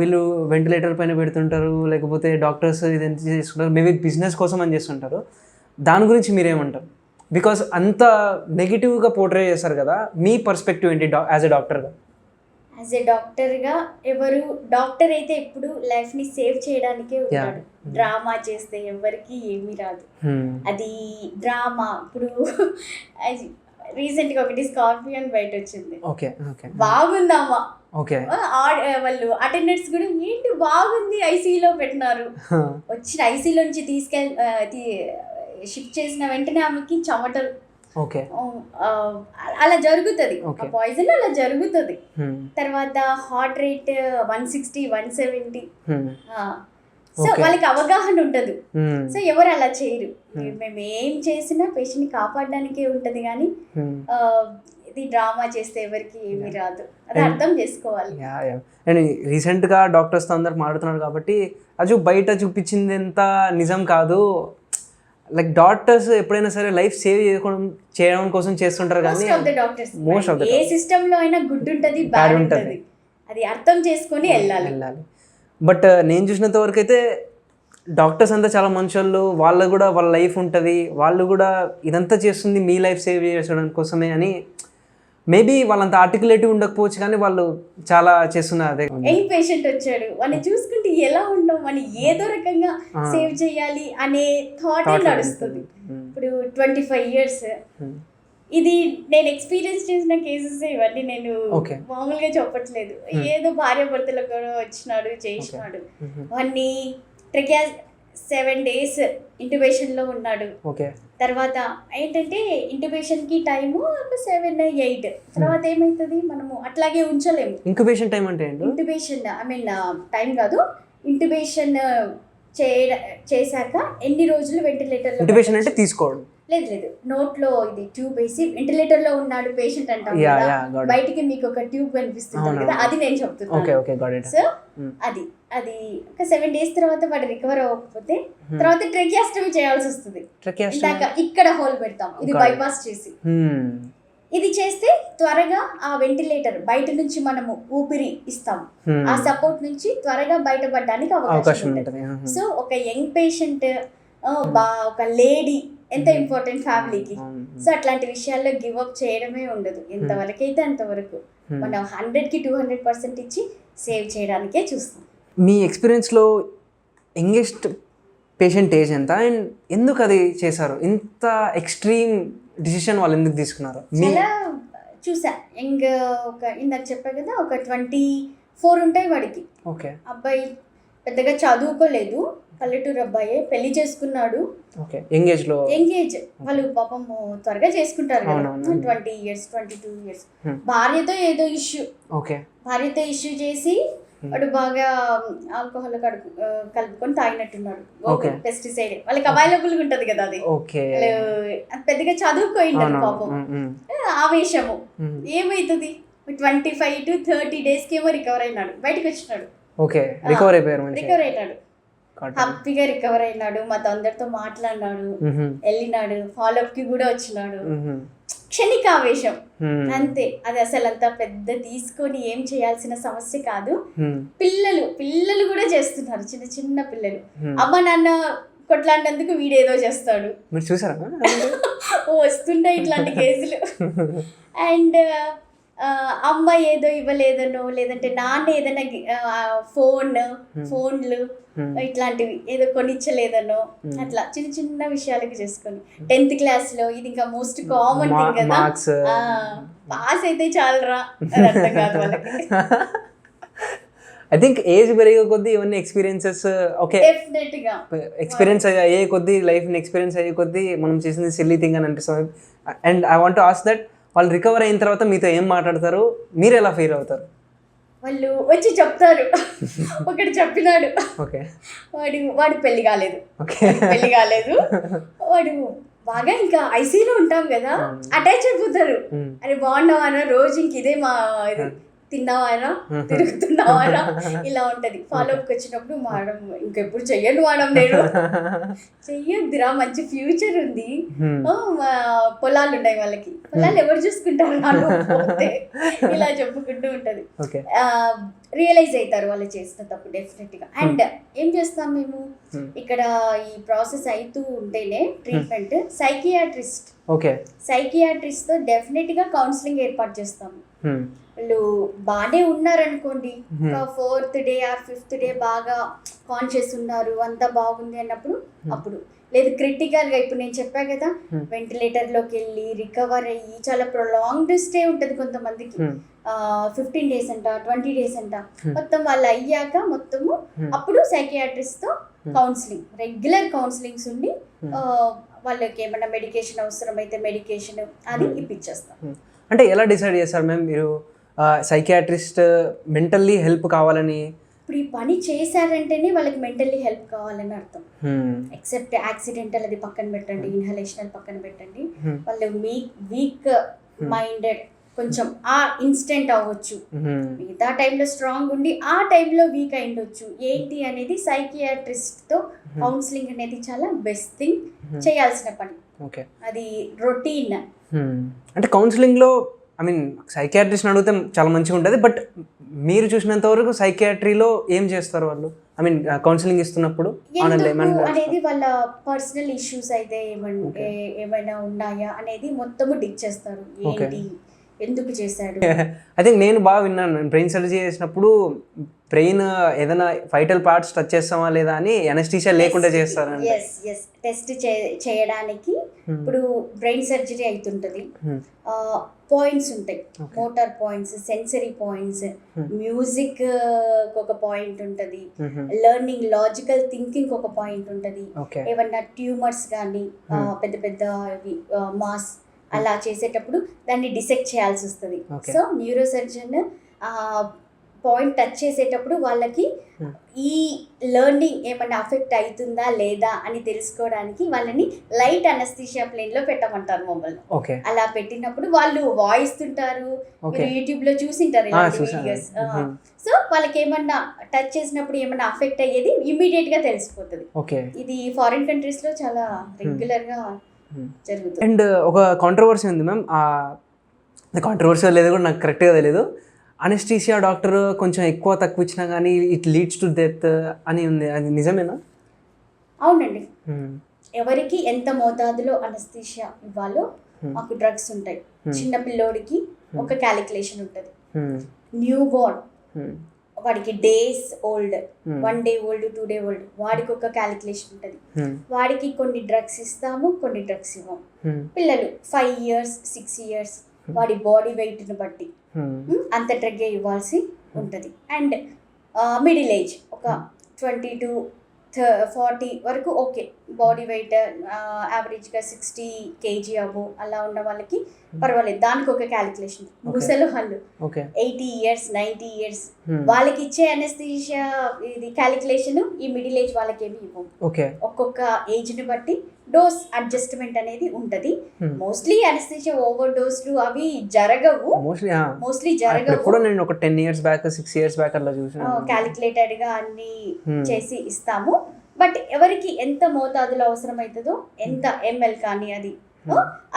వీళ్ళు వెంటిలేటర్ పైన పెడుతుంటారు, లేకపోతే డాక్టర్స్ ఇదంతా చేసుకుంటారు, మేబీ బిజినెస్ కోసం అని చేస్తుంటారు. దాని గురించి మీరేమంటారు? బికాస్ అంత నెగిటివ్గా పోర్ట్రే చేస్తారు కదా, మీ పర్స్పెక్టివ్ ఏంటి యాజ్ ఎ డాక్టర్గా? యాజ్ ఏ డాక్టర్గా డాక్టర్ అయితే ఎప్పుడు లైఫ్ని సేవ్ చేయడానికే ఉంటాడు. డ్రామా చేస్తే ఎవరికి ఏమీ రాదు. అది డ్రామా ఇప్పుడు రీసెంట్గా ఒకటి స్కార్పియన్ బయట వచ్చింది, బాగుందమ్మా. వాళ్ళు అటెండర్స్ కూడా ఏంటి బాగుంది ఐసీయూలో పెట్టినారు. వచ్చిన ఐసీలో నుంచి షిఫ్ట్ చేసిన వెంటనే ఆమెకి చెమటలు, అలా జరుగుతుంది. పాయిజన్ అలా జరుగుతుంది. తర్వాత హార్ట్ రేట్ 160, 170. సో వాళ్ళకి అవగాహన ఉండదు. సో ఎవరు అలా చేయరు. మేము ఏం చేసినా పేషెంట్ని కాపాడడానికే ఉంటది కానీ ఇది డ్రామా చేస్తే ఎవరికి ఏమీ రాదు. అది అర్థం చేసుకోవాలి. అండ్ రీసెంట్గా డాక్టర్స్తో అందరు మాట్లాడుతున్నారు కాబట్టి అది బయట చూపించింది ఎంత నిజం కాదు. లైక్ డాక్టర్స్ ఎప్పుడైనా సరే లైఫ్ సేవ్ చేయడం కోసం చేస్తుంటారు కానీ most of the A system లో అయినా గుడ్ ఉంటుంది, బ్యాడ్ ఉంటుంది. అది అర్థం చేసుకొని వెళ్ళాలి. బట్ నేను చూసినంత వరకు అయితే డాక్టర్స్ అంతా చాలా మంచి వాళ్ళు కూడా వాళ్ళ లైఫ్ ఉంటుంది, వాళ్ళు కూడా ఇదంతా చేస్తుంది మీ లైఫ్ సేవ్ చేయడం కోసమే అని. మేబీ వాళ్ళంత ఆర్టికులేటివ్ ఉండకపోవచ్చు కానీ వాళ్ళు చాలా చేస్తున్నారు. అదే యంగ్ పేషెంట్ వచ్చాడు, వాడిని చూసుకుంటే ఎలా ఉంటాం, వాడిని ఏదో రకంగా సేవ్ చేయాలి అనే థాట్ నడుస్తుంది. ఇప్పుడు 25 years ఇది నేను ఎక్స్పీరియన్స్ చేసిన కేసెస్ ఇవన్నీ. నేను మామూలుగా చెప్పట్లేదు. ఏదో భార్య భర్తలకు కూడా వచ్చినాడు, చేసినాడు. వాడిని 7 days ఇంట్యుబేషన్లో ఉన్నాడు. తర్వాత ఏంటంటే ఇంట్యుబేషన్కి టైము 7, 8. తర్వాత ఏమవుతుంది, మనము అట్లాగే ఉంచలేము. ఇంక్యుబేషన్ టైం అంటే ఇంట్యుబేషన్ టైం కాదు, ఇంట్యుబేషన్ చేశాక ఎన్ని రోజులు వెంటిలేటర్లో. ఇంట్యుబేషన్ అంటే తీసుకోవడం లేదు, నోట్లో ఇది ట్యూబ్ వేసి వెంటిలేటర్లో ఉన్నాడు పేషెంట్ అంటాం కదా, బయటికి మీకు ఒక ట్యూబ్ కనిపిస్తుంది కదా, అది నేను చెప్తున్నాను. సో అది ఒక 7 days తర్వాత వాడు రికవర్ అవ్వకపోతే తర్వాత ట్రెకియాస్టమీ చేయాల్సి వస్తుంది. ఇక్కడ హోల్ పెడతాం, ఇది బైపాస్ చేసి. ఇది చేస్తే త్వరగా ఆ వెంటిలేటర్ బయట నుంచి మనము ఊపిరి ఇస్తాం, ఆ సపోర్ట్ నుంచి త్వరగా బయటపడడానికి అవకాశం ఉంటుంది. సో ఒక యంగ్ పేషెంట్, ఒక లేడీ ఎంత ఇంపార్టెంట్ ఫ్యామిలీకి. సో అట్లాంటి విషయాల్లో గివ్ అప్ చేయడమే ఉండదు. ఎంతవరకు అయితే అంతవరకు మనం 100కి 200% ఇచ్చి సేవ్ చేయడానికే చూస్తాం. మీ ఎక్స్పీరియన్స్లో యంగెస్ట్ పేషెంట్ ఏజ్ ఎంత అండ్ ఎందుకు అది చేశారు? ఇంత ఎక్స్ట్రీమ్ డిసిషన్ వాళ్ళు ఎందుకు తీసుకున్నారు? చాలా చూసా. ఇందాక చెప్పా కదా, ఒక 24 ఉంటాయి వాడికి. అబ్బాయి పెద్దగా చదువుకోలేదు, పల్లెటూరు అబ్బాయే, పెళ్లి చేసుకున్నాడు. ఎంగేజ్ వాళ్ళు పాపం త్వరగా చేసుకుంటారు కదా, 20 years 22 years. భార్యతో ఏదో ఇష్యూ చేసి వాడు బాగా ఆల్కహాల్ కలుపుకొని తాగినట్టున్నాడు. పెస్టిసైడ్ వాళ్ళకి అవైలబుల్ గా ఉంటది కదా, అది పెద్దగా చదువుకోయింది పాపం. ఆవేశము ఏమైతుంది, 25 to 30 days కేమో రికవర్ అయినాడు, బయటకు వచ్చినాడు. రికవర్ అయినాడు, హ్యాపీగా రికవర్ అయినాడు. మా అందరితో మాట్లాడినాడు, వెళ్ళినాడు, ఫాలోఅప్ కి కూడా వచ్చినాడు. క్షణిక ఆవేశం అంతే. అది అసలు అంత పెద్ద తీసుకొని ఏం చేయాల్సిన సమస్య కాదు. పిల్లలు కూడా చేస్తున్నారు, చిన్న చిన్న పిల్లలు. అమ్మ నాన్న కొట్లాడినందుకు వీడేదో చేస్తాడు. వస్తుంటాయి ఇట్లాంటి కేసులు. అండ్ అమ్మ ఏదో ఇవ్వలేదనో, లేదంటే నాన్న ఏదైనా ఫోన్లు ఇట్లాంటివి ఏదో కొనిచ్చలేదనో, అట్లా చిన్న చిన్న విషయాలకి చేసుకొని 10th class లో ఇది ఇంకా మోస్ట్ కామన్ థింగ్ కదా, పాస్ అయితే చాలరా అని అర్థం కాదు వాళ్ళకి. ఐ థింక్ ఏజ్ పెరిగే కొద్దీ ఇవన్నీ ఎక్స్పీరియన్సెస్ డెఫినెట్గా ఎక్స్పీరియన్స్ అయ్యే కొద్దీ, లైఫ్ని ఎక్స్పీరియన్స్ అయ్యే కొద్దీ మనం చేసింది సిల్లీ థింగ్ అని అనిపిస్తుంది. And I want to ask that, వాళ్ళు రికవర్ అయిన తర్వాత మీతో ఏం మాట్లాడతారు, మీరు ఎలా ఫీల్ అవుతారు? వాళ్ళు వచ్చి చెప్తారు, ఒకటి చెప్పినాడు, వాడు పెళ్లి కాలేదు, వాడు బాగా ఇంకా ఐసీలో ఉంటాం కదా, అటాచ్ అయిపోతారు. అరే బాగున్నావారా, రోజు ఇంక ఇదే మా ఇది, తిన్నావారా, తిరుగుతున్నావారా, ఇలా ఉంటది. ఫాలోఅప్కి వచ్చినప్పుడు మేడం ఇంకెప్పుడు చెయ్యను మేడం, నేను చెయ్యొద్దురా, మంచి ఫ్యూచర్ ఉంది, పొలాలు ఉన్నాయి వాళ్ళకి, పొలాలు ఎవరు చూసుకుంటారు నాలో ఇలా చెప్పుకుంటూ ఉంటది. రియలైజ్ అవుతారు వాళ్ళు చేసిన తప్పు డెఫినెట్ గా. అండ్ ఏం చేస్తాం మేము ఇక్కడ, ఈ ప్రాసెస్ అవుతూ ఉంటేనే ట్రీట్మెంట్, సైకియాట్రిస్ట్ తో డెఫినెట్ గా కౌన్సిలింగ్ ఏర్పాటు చేస్తాము. వాళ్ళు బాగానే ఉన్నారనుకోండి, ఒక 4th day or 5th day బాగా కాన్షియస్ ఉన్నారు, అంతా బాగుంది అన్నప్పుడు అప్పుడు. లేదు క్రిటికల్గా ఇప్పుడు నేను చెప్పా కదా, వెంటిలేటర్లోకి వెళ్ళి రికవర్ అయ్యి చాలా ప్రొలాంగ్డ్ స్టే ఉంటుంది కొంతమందికి, 15 days అంట, 20 days అంట. మొత్తం వాళ్ళు అయ్యాక మొత్తము అప్పుడు సైకియాట్రిస్ట్తో కౌన్సిలింగ్, రెగ్యులర్ కౌన్సిలింగ్స్ ఉండి వాళ్ళకి ఏమైనా మెడికేషన్ అవసరమైతే మెడికేషన్ అది ఇప్పించేస్తాం. అంటే ఎలా డిసైడ్ చేస్తారు మ్యామ్ మీరు సైకియాట్రిస్ట్ మెంటల్లీ హెల్ప్ కావాలని? ఇప్పుడు ఈ పని చేశారంటేనే వాళ్ళకి మెంటల్లీ హెల్ప్ కావాలని అర్థం. ఎక్సెప్ట్ యాక్సిడెంటల్ అది పక్కన పెట్టండి, ఇన్హలేషనల్ పక్కన పెట్టండి, వాళ్ళు వీక్ మైండెడ్ కొంచెం ఆ ఇన్స్టెంట్ అవ్వచ్చు, మిగతా టైంలో స్ట్రాంగ్ ఉండి ఆ టైంలో వీక్ అయిండొచ్చు. ఏంటి అనేది సైకియాట్రిస్ట్తో కౌన్సిలింగ్ అనేది చాలా బెస్ట్ థింగ్, చేయాల్సిన పని. అది రొటీన్. అంటే కౌన్సిలింగ్లో ఐ మీన్ సైకియాట్రిస్ట్ని అడిగితే చాలా మంచిగా ఉంటుంది, బట్ మీరు చూసినంత వరకు సైకియాట్రీలో ఏం చేస్తారు వాళ్ళు? ఐ మీన్ కౌన్సిలింగ్ ఇస్తున్నప్పుడు అనేది వాళ్ళ పర్సనల్ ఇష్యూస్ అయితే ఏమైనా ఉన్నాయా అనేది మొత్తము డిక్ చేస్తారు. ఏంటి, ఎందుకు చేశాడు? ఐ థింక్ నేను బాగా విన్నాను, బ్రెయిన్ సర్జరీ చేసినప్పుడు బ్రెయిన్ ఏదైనా వైటల్ పార్ట్స్ టచ్ చేస్తామా లేదా అని అనెస్థీషియా లేకుండా చేస్తారు. టెస్ట్ చేయడానికి ఇప్పుడు బ్రెయిన్ సర్జరీ అవుతుంటది, పాయింట్స్ ఉంటాయి, motor points, sensory points, music ఒక పాయింట్ ఉంటుంది, లెర్నింగ్ లాజికల్ థింకింగ్ ఒక పాయింట్ ఉంటుంది. ఏమన్నా ట్యూమర్స్ కానీ పెద్ద పెద్ద మాస్ అలా చేసేటప్పుడు దాన్ని డిసెక్ట్ చేయాల్సి వస్తుంది. So neuro surgeon point touch చేసేటప్పుడు వాళ్ళకి ఈ లెర్నింగ్ ఏమన్నా అఫెక్ట్ అవుతుందా లేదా అని తెలుసుకోవడానికి వాళ్ళని లైట్ అనస్థీషియా ప్లేన్ లో పెట్టమంటారు మమ్మల్ని. అలా పెట్టినప్పుడు వాళ్ళు వాయిస్తుంటారు, మీరు యూట్యూబ్ లో చూసింటారు ఇలాంటి వీడియోస్. సో వాళ్ళకి ఏమన్నా టచ్ చేసినప్పుడు ఏమన్నా అఫెక్ట్ అయ్యేది ఇమీడియట్ గా తెలిసిపోతుంది. ఇది ఫారిన్ కంట్రీస్ లో చాలా రెగ్యులర్ గా జరుగుతుంది. అండ్ ఒక కాంట్రవర్సీ ఉంది మ్యామ్, కాంట్రవర్సీ లేదు కూడా నాకు కరెక్ట్గా తెలియదు, అనెస్థీషియా డాక్టర్ కొంచెం ఎక్కువ తక్కువ ఇచ్చినా కానీ ఇట్ లీడ్స్ టు డెత్ అని ఉంది, అది నిజమేనా? అవునండి, ఎవరికి ఎంత మోతాదులో అనెస్థీషియా ఇవ్వాలో మాకు డ్రగ్స్ ఉంటాయి. చిన్న పిల్లోడికి ఒక క్యాలిక్యులేషన్ ఉంటుంది, న్యూ బోర్న్ వాడికి days old, 1 day old, 2 day old, వాడికి ఒక క్యాలిక్యులేషన్ ఉంటుంది. వాడికి కొన్ని డ్రగ్స్ ఇస్తాము, కొన్ని డ్రగ్స్ ఇవ్వము. పిల్లలు 5 years 6 years వాడి బాడీ వెయిట్ని బట్టి అంత డ్రగ్గే ఇవ్వాల్సి ఉంటుంది. అండ్ మిడిల్ ఏజ్ ఒక 20 to 40 వరకు ఓకే, బాడీ వెయిట్ యావరేజ్గా 60 kg అబో అలా ఉన్న వాళ్ళకి పర్వాలేదు, దానికి ఒక క్యాలిక్యులేషన్. ముసలు వాళ్ళు 80 years 90 years వాళ్ళకి ఇచ్చే అనెస్థీషియా ఇది క్యాలిక్యులేషన్, ఈ మిడిల్ ఏజ్ వాళ్ళకి ఏమి ఇవ్వము. ఒక్కొక్క ఏజ్ని బట్టి డోస్ అడ్జస్ట్మెంట్ అనేది ఉంటుంది. మోస్ట్లీ అనెస్థీషియా ఓవర్ డోస్లు అవి జరగవు, మోస్ట్లీ జరగవు. నేను ఒక 10 years బ్యాక్ 6 years బ్యాక్ అలా చూసాను, క్యాలిక్యులేటెడ్ గా అన్ని చేసి ఇస్తాము. బట్ ఎవరికి ఎంత మోతాదులో అవసరం అవుతుందో, ఎంత ml కానీ అది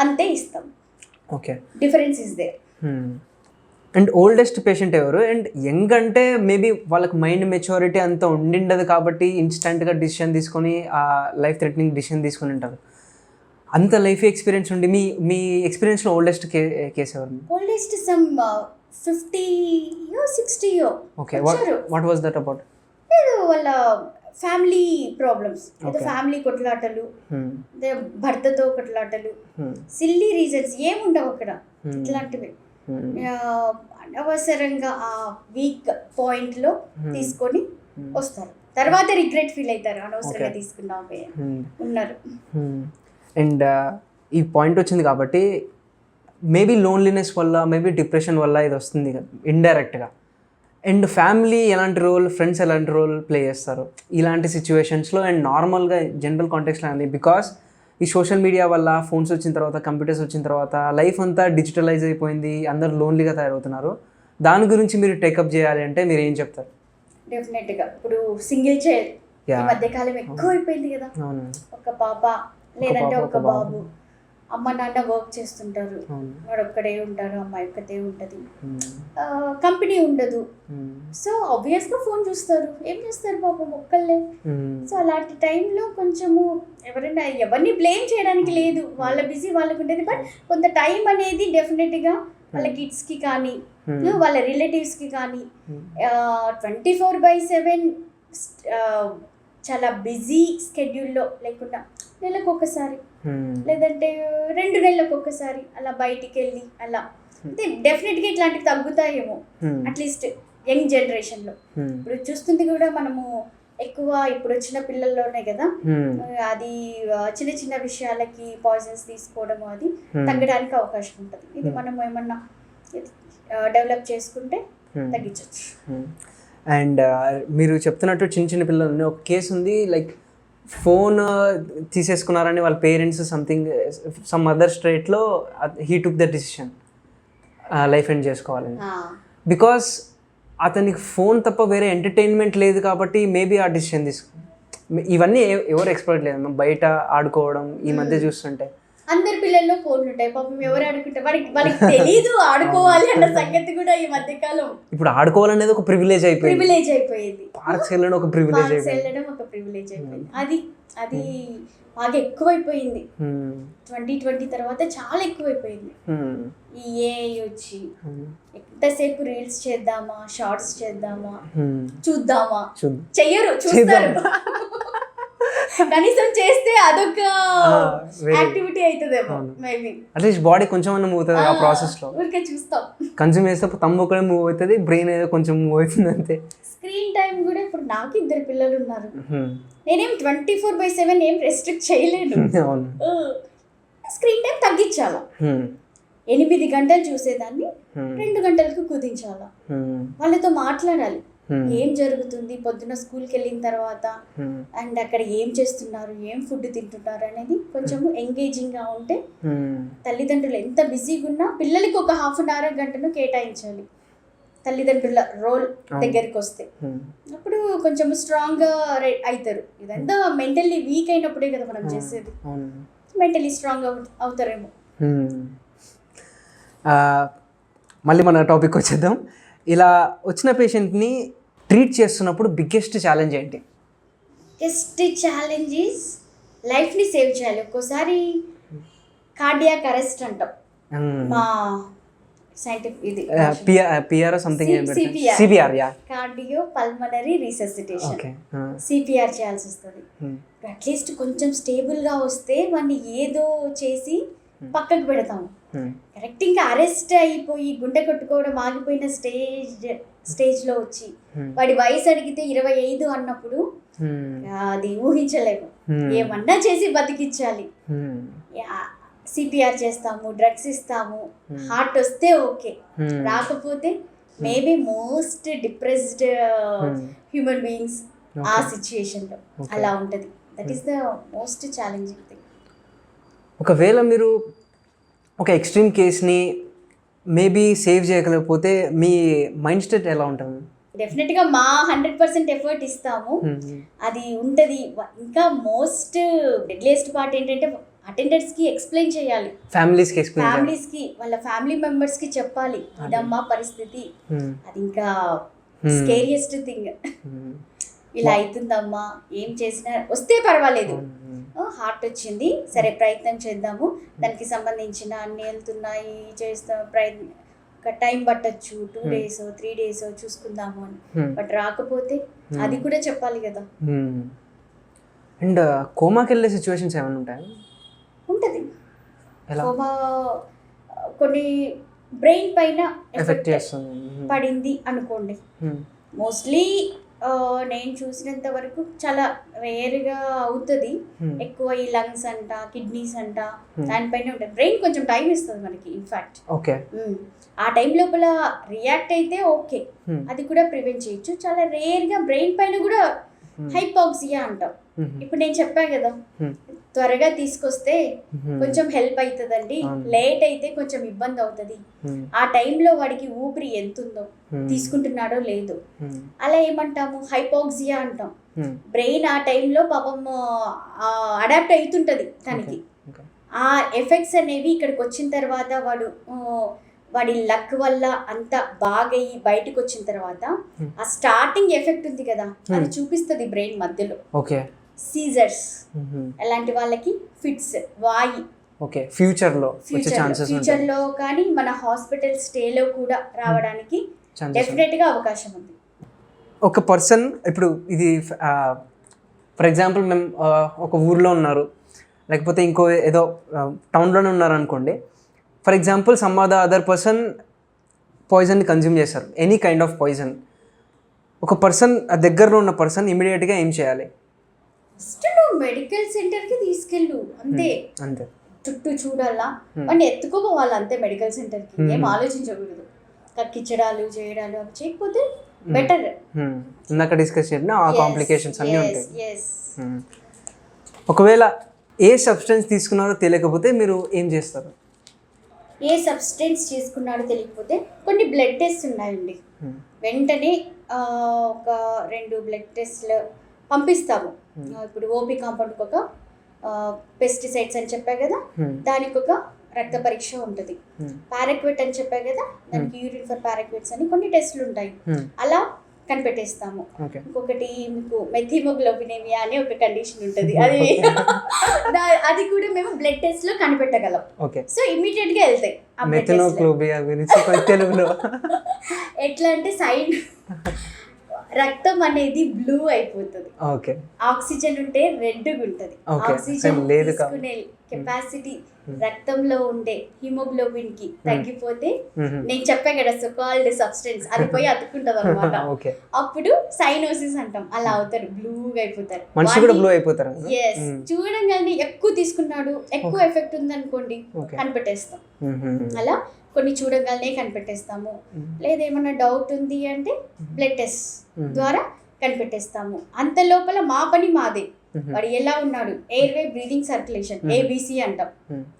అంతే ఇస్తాం. Difference is there. And oldest patient ఎవరు? అండ్ యంగ్ అంటే మేబీ వాళ్ళకి మైండ్ మెచ్యూరిటీ అంత ఉండిండదు కాబట్టి ఇన్స్టెంట్గా డిసిషన్ తీసుకొని ఆ లైఫ్ థ్రెటనింగ్ డిసిషన్ తీసుకొని ఉంటారు. అంత లైఫ్ ఎక్స్పీరియన్స్ ఉండి మీ ఎక్స్పీరియన్స్లో ఓల్డెస్ట్ కేసు ఎవరు? Oldest some 50 years 60 years. Okay, what was that about? వాళ్ళ ఫ్యామిలీ ప్రాబ్లమ్స్, ఫ్యామిలీ కొట్లాటలు, భర్తతో కొట్లాటలు, సిల్లీ రీజన్స్ ఏముండవు అక్కడ, ఇట్లాంటివి అనవసరంగా ఆ వీక్ పాయింట్ లో తీసుకొని వస్తారు. తర్వాత రిగ్రెట్ ఫీల్ అవుతారు, అనవసరంగా తీసుకున్నామే ఉన్నారు. అండ్ ఈ పాయింట్ వచ్చింది కాబట్టి మేబీ లోన్లీనెస్ వల్ల, మేబీ డిప్రెషన్ వల్ల ఇది వస్తుంది కదా ఇండైరెక్ట్గా. అండ్ ఫ్యామిలీ ఎలాంటి రోల్, ఫ్రెండ్స్ ఎలాంటి రోల్ ప్లే చేస్తారు ఇలాంటి సిచ్యువేషన్స్లో? అండ్ నార్మల్గా జనరల్ కాంటెక్స్లో అండి, బికాస్ ఈ సోషల్ మీడియా వల్ల, ఫోన్స్ వచ్చిన తర్వాత, కంప్యూటర్స్ వచ్చిన తర్వాత లైఫ్ అంతా డిజిటలైజ్ అయిపోయింది, అందరు లోన్లీగా తయారవుతున్నారు. దాని గురించి మీరు టేకప్ చేయాలి అంటే మీరు ఏం చెప్తారు? డెఫినెట్గా ఇప్పుడు సింగిల్ చైల్డ్ ఈ మధ్యకాలం ఎక్కువ అయిపోయింది కదా, ఒక పాప లేదంటే ఒక బాబు, అమ్మ నాన్న వర్క్ చేస్తుంటారు, వాడు ఒక్కడే ఉంటారు, అమ్మాయి ఒక్కతే ఉంటుంది, కంపెనీ ఉండదు. సో ఆబ్వియస్గా ఫోన్ చూస్తారు, ఏం చేస్తారు పాపం ఒక్కళ్ళే. సో అలాంటి టైంలో కొంచెము ఎవరిని బ్లేమ్ చేయడానికి లేదు, వాళ్ళ బిజీ వాళ్ళకు ఉండేది. బట్ కొంత టైం అనేది డెఫినెట్గా వాళ్ళ కిడ్స్కి కానీ వాళ్ళ రిలేటివ్స్కి కానీ 24/7 చాలా బిజీ స్కెడ్యూల్లో లేకుండా నెలకు ఒకసారి లేదంటే 2 నెలలకు ఒకసారి అలా బయటికి వెళ్ళి అలా అంటే డెఫినెట్గా ఇట్లాంటివి తగ్గుతాయేమో అట్లీస్ట్ యంగ్ జనరేషన్లో. ఇప్పుడు చూస్తుంది కూడా మనము ఎక్కువ ఇప్పుడు వచ్చిన పిల్లల్లోనే కదా అది చిన్న చిన్న విషయాలకి పాయిజన్స్ తీసుకోవడం అది తగ్గడానికి అవకాశం ఉంటుంది. ఇది మనం ఏమన్నా డెవలప్ చేసుకుంటే తగ్గించవచ్చు. అండ్ మీరు చెప్తున్నట్టు చిన్న చిన్న పిల్లలు ఒక కేసు ఉంది, లైక్ ఫోన్ తీసేసుకున్నారని వాళ్ళ పేరెంట్స్ సమ్ అదర్ స్టేట్లో he took the decision life end చేసుకోవాలని. బికాస్ అతనికి ఫోన్ తప్ప వేరే ఎంటర్టైన్మెంట్ లేదు కాబట్టి మేబీ ఆ డిసిషన్ ఇవన్నీ ఎవరు ఎక్స్పర్ట్ లేదు, బయట ఆడుకోవడం ఈ మధ్య చూస్తుంటే అందరి పిల్లల్లో ఫోన్లు ఉంటాయి. పాపం ఎవరు ఆడుకుంటారు, వాళ్ళకి తెలీదు ఆడుకోవాలి అన్న సంగతి కూడా ఈ మధ్య కాలం. ఇప్పుడు ఆడుకోవాలనేది ఒక ప్రివిలేజ్ అయిపోయింది. పార్క్స్ వెళ్ళడం ఒక ప్రివిలేజ్ అయిపోయింది. అది బాగా ఎక్కువైపోయింది. 2020 తర్వాత చాలా ఎక్కువైపోయింది. ఈ ఏఐ వచ్చి ఎంతసేపు రీల్స్ చేద్దామా, షార్ట్స్ చేద్దామా, చూద్దామా, చెయ్యరు, చూస్తారు. కనీసం చేస్తే అదొక యాక్టివిటీ అవుతుందేమో మేబీ, అట్లీస్ట్ బాడీ కొంచెం మూవ్ అవుతుంది ఆ ప్రాసెస్ లో. ఊరికే చూస్తాం, కన్జ్యూమ్ చేస్తే తమ్ము కూడా మూవ్ అవుతుంది, బ్రెయిన్ ఏదో కొంచెం మూవ్ అవుతుంది అంతే. స్క్రీన్ టైం కూడా ఇప్పుడు నాకు 2 పిల్లలు ఉన్నారు, నేనేం 24/7 ఏం రెస్ట్రిక్ట్ చేయలేను. స్క్రీన్ టైం తగ్గించాలా, 8 గంటలు చూసేదాన్ని 2 గంటలకు కుదించాలా. వాళ్ళతో మాట్లాడాలి, ఏం జరుగుతుంది పొద్దున్న స్కూల్కి వెళ్ళిన తర్వాత, అండ్ అక్కడ ఏం చేస్తున్నారు, ఏం ఫుడ్ తింటున్నారు అనేది కొంచెం ఎంగేజింగ్గా ఉంటే తల్లిదండ్రులు ఎంత బిజీగా ఉన్నా పిల్లలకి ఒక హాఫ్ అన్ అవర్ గంటను కేటాయించాలి. తల్లిదండ్రుల రోల్ దగ్గరికి వస్తే అప్పుడు కొంచెం స్ట్రాంగ్గా అవుతారు. ఇదంతా మెంటల్లీ వీక్ అయినప్పుడే కదా మనం చేసేది, మెంటల్లీ స్ట్రాంగ్ అవుతారేమో. మళ్ళీ మన టాపిక్ వచ్చేద్దాం. ఇలా వచ్చిన పేషెంట్ని ట్రీట్ చేస్తున్నప్పుడు బిగ్గెస్ట్ ఛాలెంజ్ ఏంటి? బిగ్గెస్ట్ ఛాలెంజ్ ఈజ్ లైఫ్ని సేవ్ చేయాలి. ఒక్కోసారి కార్డియాక్ అరెస్ట్ అంటాం, మా సైంటిఫిక్ ఇది PR something CPR, cardio pulmonary resuscitation, CPR చేయాల్సి వస్తుంది. అట్లీస్ట్ కొంచెం స్టేబుల్గా వస్తే వాడిని ఏదో చేసి పక్కకు పెడతాము. కరెక్ట్ ఇంకా అరెస్ట్ అయిపోయి గుండె కొట్టుకోవడం ఆగిపోయిన స్టేజ్లో వచ్చి వాడి వయసు అడిగితే 25 అన్నప్పుడు అది ఊహించలేము. ఏమన్నా చేసి బతికించాలి. సిపిఆర్ చేస్తాము, డ్రగ్స్ ఇస్తాము, హార్ట్ వస్తే ఓకే, రాకపోతే maybe most depressed human beings ఆ సిచ్యుయేషన్లో అలా ఉంటుంది. That is the most challenging thing. ఒకవేళ మీరు ఒక ఎక్స్ట్రీమ్ కేస్ని మేబీ సేవ్ చేయగలిగిపోతే మీ మైండ్ స్టేట్ ఎలా ఉంటుంది? డెఫినెట్గా మా 100% ఎఫర్ట్ ఇస్తాము, అది ఉంటుంది. ఇంకా మోస్ట్ డెడ్లియస్ట్ పార్ట్ ఏంటంటే అటెండర్స్కి ఎక్స్ప్లెయిన్ చేయాలి, ఫ్యామిలీస్కి వాళ్ళ ఫ్యామిలీ మెంబర్స్కి చెప్పాలి ఇదమ్మా పరిస్థితి. అది ఇంకా స్కేరియస్ట్ థింగ్. ఇలా అవుతుందమ్మా, ఏం చేసినా వస్తే పర్వాలేదు, హార్ట్ వచ్చింది సరే ప్రయత్నం చేద్దాము, దానికి సంబంధించిన అన్ని వెళ్తున్నాయి చేస్తాం, ప్రయత్నం ఒక టైం పట్టచ్చు, 2 days 3 days చూసుకుందాము అని. బట్ రాకపోతే అది కూడా చెప్పాలి కదా. అండ్ కోమాకి వెళ్ళే సిచ్యువేషన్స్ ఏమైనా ఉంటాయా? ఉంటుంది. కోమా కొన్ని బ్రెయిన్ పైన ఎఫెక్ట్ పడింది అనుకోండి. మోస్ట్లీ నేను చూసినంత వరకు చాలా రేర్గా అవుతుంది. ఎక్కువ ఈ లంగ్స్ అంట, కిడ్నీస్ అంట, దానిపైన ఉంటుంది. బ్రెయిన్ కొంచెం టైం ఇస్తుంది మనకి. ఇన్ఫ్యాక్ట్ ఆ టైం లోపల రియాక్ట్ అయితే ఓకే, అది కూడా ప్రివెంట్ చేయొచ్చు. చాలా రేర్గా బ్రెయిన్ పైన కూడా హైపాక్సియా అంటాం. ఇప్పుడు నేను చెప్పాను కదా, త్వరగా తీసుకొస్తే కొంచెం హెల్ప్ అవుతుందండి, లేట్ అయితే కొంచెం ఇబ్బంది అవుతుంది. ఆ టైంలో వాడికి ఊపిరి ఎంత ఉందో, తీసుకుంటున్నాడో లేదో, అలా ఏమంటాము హైపాక్సియా అంటాం. బ్రెయిన్ ఆ టైంలో పాపం అడాప్ట్ అవుతుంటుంది దానికి. ఆ ఎఫెక్ట్స్ అనేవి ఇక్కడికి వచ్చిన తర్వాత వాడి లక్ వల్ల అంత బాగా బయటకు వచ్చిన తర్వాత ఆ స్టార్టింగ్ ఎఫెక్ట్ ఉంది కదా, అది చూపిస్తుంది బ్రెయిన్ మధ్యలో. సీజర్స్ అలాంటి వాళ్ళకి ఫిట్స్, వాయి ఓకే, ఫ్యూచర్లో వచ్చే ఛాన్సెస్ ఫ్యూచర్లో కానీ మన హాస్పిటల్ స్టేలో కూడా రావడానికి డెఫినెట్గా అవకాశం ఉంది. ఒక పర్సన్ ఇప్పుడు ఇది ఫర్ ఎగ్జాంపుల్ మేము ఒక ఊర్లో ఉన్నారు, లేకపోతే ఇంకో ఏదో టౌన్లోనే ఉన్నారు అనుకోండి. For example some other person పాయిజన్ని కన్జ్యూమ్ చేస్తారు, ఎనీ కైండ్ ఆఫ్ పాయిజన్. ఒక పర్సన్ దగ్గరలో ఉన్న పర్సన్ ఇమీడియట్గా ఏం చేయాలి? ఫస్ట్ నువ్వు మెడికల్ సెంటర్కి తీసుకెళ్ళు, అంతే అంతే. చుట్టూ చూడాలా, వాడిని ఎత్తుకోపోవాలి అంతే. మెడికల్ సెంటర్కి ఏం ఆలోచించకూడదు. కక్కించడాలు చేయడాలు అవి చేయకపోతే బెటర్. ఇందాక డిస్కస్ చేసిన ఆ కాంప్లికేషన్స్ అన్నీ ఉంటాయి. ఒకవేళ ఏ సబ్స్టెన్స్ తీసుకున్నారో తెలియకపోతే మీరు ఏం చేస్తారు? ఏ సబ్స్టెన్స్ తీసుకున్నాడో తెలియకపోతే కొన్ని బ్లడ్ టెస్ట్ ఉన్నాయండి. వెంటనే ఒక 2 బ్లడ్ టెస్ట్లు పంపిస్తాము. ఇప్పుడు ఓపీ కాంపౌండ్కి ఒక పెస్టిసైడ్స్ అని చెప్పా కదా, దానికి ఒక రక్త పరీక్ష ఉంటుంది. పారాక్విట్ అని చెప్పా కదా, దానికి యూరిన్ ఫర్ పారాక్విట్స్ అని కొన్ని టెస్టులు ఉంటాయి. అలా కనిపెట్టేస్తాము. ఇంకొకటి మీకు మెథిమోగ్లోబినేమియా అని ఒక కండిషన్ ఉంటుంది, అది కూడా మేము బ్లడ్ టెస్ట్ లో కనిపెట్టగలం. సో ఇమీడియట్ గా వెళ్తాయి. ఎట్లా అంటే సైడ్ రక్తం అనేది బ్లూ అయిపోతుంది. ఆక్సిజన్ ఉంటే రెడ్గా ఉంటుంది. ఆక్సిజన్ తీసుకునే కెపాసిటీ రక్తంలో ఉండే హిమోగ్లోబిన్ కి తగ్గిపోతే నేను చెప్పా కదా సో కాల్డ్ సబ్స్టెన్స్ అది పోయి అతుక్కుంటది అనమాట. అప్పుడు సైనోసిస్ అంటాం. అలా అవుతారు, బ్లూగా అయిపోతారు. మనిషి కూడా బ్లూ అయిపోతారు. ఎస్, చూడంగానే ఎక్కువ తీసుకున్నాడు, ఎక్కువ ఎఫెక్ట్ ఉంది అనుకోండి కనిపెట్టేస్తాం. అలా కొన్ని చూడగానే కనిపెట్టేస్తాము. లేదా ఏమన్నా డౌట్ ఉంది అంటే బ్లడ్ టెస్ట్ ద్వారా కనిపెట్టేస్తాము. అంత లోపల మా పని మాదే. వాడు ఎలా ఉన్నాడు, ఎయిర్ వే, బ్రీదింగ్, సర్క్యులేషన్, ABC అంటాం.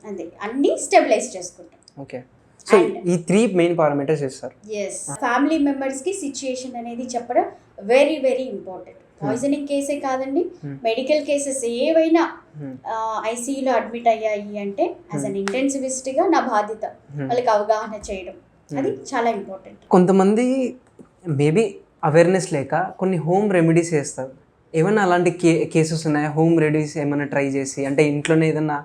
అంతే, అన్ని స్టెబిలైజ్ చేసుకుంటాం. ఓకే, సో ఈ 3 మెయిన్ పారామీటర్స్ చేస్తారు. ఎస్, ఫ్యామిలీ మెంబర్స్ కి సిచ్యుయేషన్ అనేది చెప్పడం వెరీ వెరీ ఇంపార్టెంట్. పాయిజనింగ్ కేసే కాదండి, మెడికల్ కేసెస్ ఏవైనా ఐసీయూలో అడ్మిట్ అయ్యాయి అంటే యాజ్ అన్ ఇంటెన్సివిస్ట్ గా నా బాధ్యత వాళ్ళకి అవగాహన చేయడం, అది చాలా ఇంపార్టెంట్. కొంతమంది మేబీ అవేర్నెస్ లేక కొన్ని హోమ్ రెమెడీస్ చేస్తారు. ఏమైనా అలాంటి కేసెస్ ఉన్నాయా? హోమ్ రెమెడీస్ ఏమైనా ట్రై చేసి, అంటే ఇంట్లోనే ఏదన్నా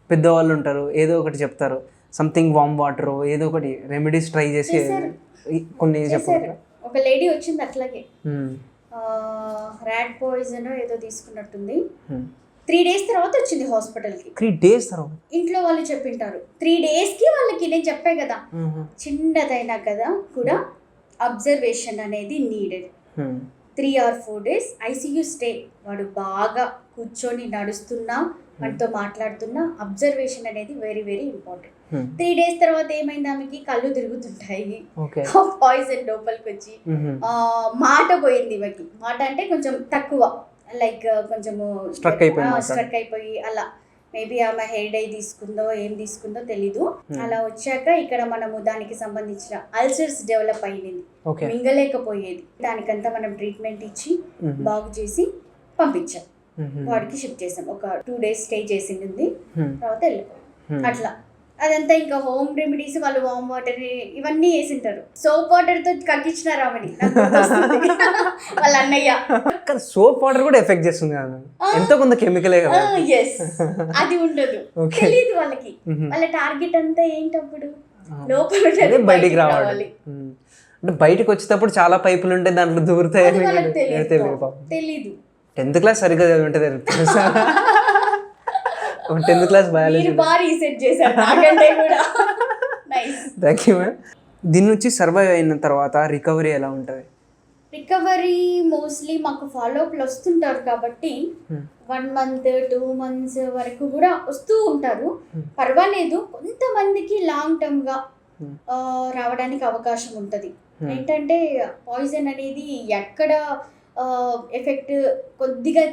పెద్దవాళ్ళు ఉంటారు, ఏదో ఒకటి చెప్తారు, సంథింగ్ వామ్ వాటర్ ఏదో ఒకటి రెమెడీస్ ట్రై చేసి కొన్ని చెప్పారు. ఒక లేడీ వచ్చింది అట్లాగే, ర్యాట్ పాయిజన్ ఏదో తీసుకున్నట్టుంది. 3 days తర్వాత వచ్చింది హాస్పిటల్కి. 3 days తర్వాత ఇంట్లో వాళ్ళు చెప్పింటారు. 3 daysకి వాళ్ళకి నేను చెప్పే కదా, చిన్నదైనా కదా కూడా అబ్జర్వేషన్ అనేది needed. 3 or 4 days ICU stay. వాడు బాగా కూర్చొని నడుస్తున్నా, వాటితో మాట్లాడుతున్నా, అబ్జర్వేషన్ అనేది వెరీ వెరీ ఇంపార్టెంట్. 3 days తర్వాత ఏమైంది, ఆమెకి కళ్ళు తిరుగుతుంటాయి, పాయిజన్ లోపలికి వచ్చి మాట పోయింది. ఇవకి మాట అంటే కొంచెం తక్కువ, లైక్ కొంచెము స్ట్రక్ అయిపోయి అలా. మేబీ ఆమె హెయిర్ డై తీసుకుందో ఏం తీసుకుందో తెలీదు. అలా వచ్చాక ఇక్కడ మనము దానికి సంబంధించిన అల్సర్స్ డెవలప్ అయ్యింది, మింగలేకపోయేది. దానికంతా మనం ట్రీట్మెంట్ ఇచ్చి బాగు చేసి పంపించాం. వాడికి షిఫ్ట్ చేసాం. ఒక 2 days స్టే చేసింది, తర్వాత వెళ్ళిపోయాం. అట్లా అదంతా ఇంకా హోమ్ రెమెడీస్. వాళ్ళు వామ్ వాటర్ ఇవన్నీ వేసింటారు. సోప్ వాటర్ తో కక్కించినారు ఆమెని వాళ్ళ అన్నయ్య. సోప్ వాటర్ కూడా ఎఫెక్ట్ చేస్తుంది కదా, ఎంతో కొంత కెమికలే కదా. ఎస్, అది ఉండదు, తెలియదు వాళ్ళకి. వాళ్ళ టార్గెట్ అంతా ఏంటప్పుడు లోపల బయటికి రావాలి. అంటే బయటకు వచ్చేటప్పుడు చాలా పైపులు ఉంటాయి, దాంట్లో దూరుతాయి. తెలీదు. 10th class సరిగ్గా చదివింటే 10th class biology thank you ma'am. దీని నుంచి సర్వైవ్ అయిన తర్వాత రికవరీ ఎలా ఉంటుంది? రికవరీ మోస్ట్లీ మాకు ఫాలోఅప్లు వస్తుంటారు కాబట్టి 1 month 2 months వరకు కూడా వస్తూ ఉంటారు. పర్వాలేదు. కొంతమందికి లాంగ్ టర్మ్గా రావడానికి అవకాశం ఉంటుంది. ఏంటంటే పాయిజన్ అనేది ఎక్కడ ఎఫెక్ట్ కొద్దిగా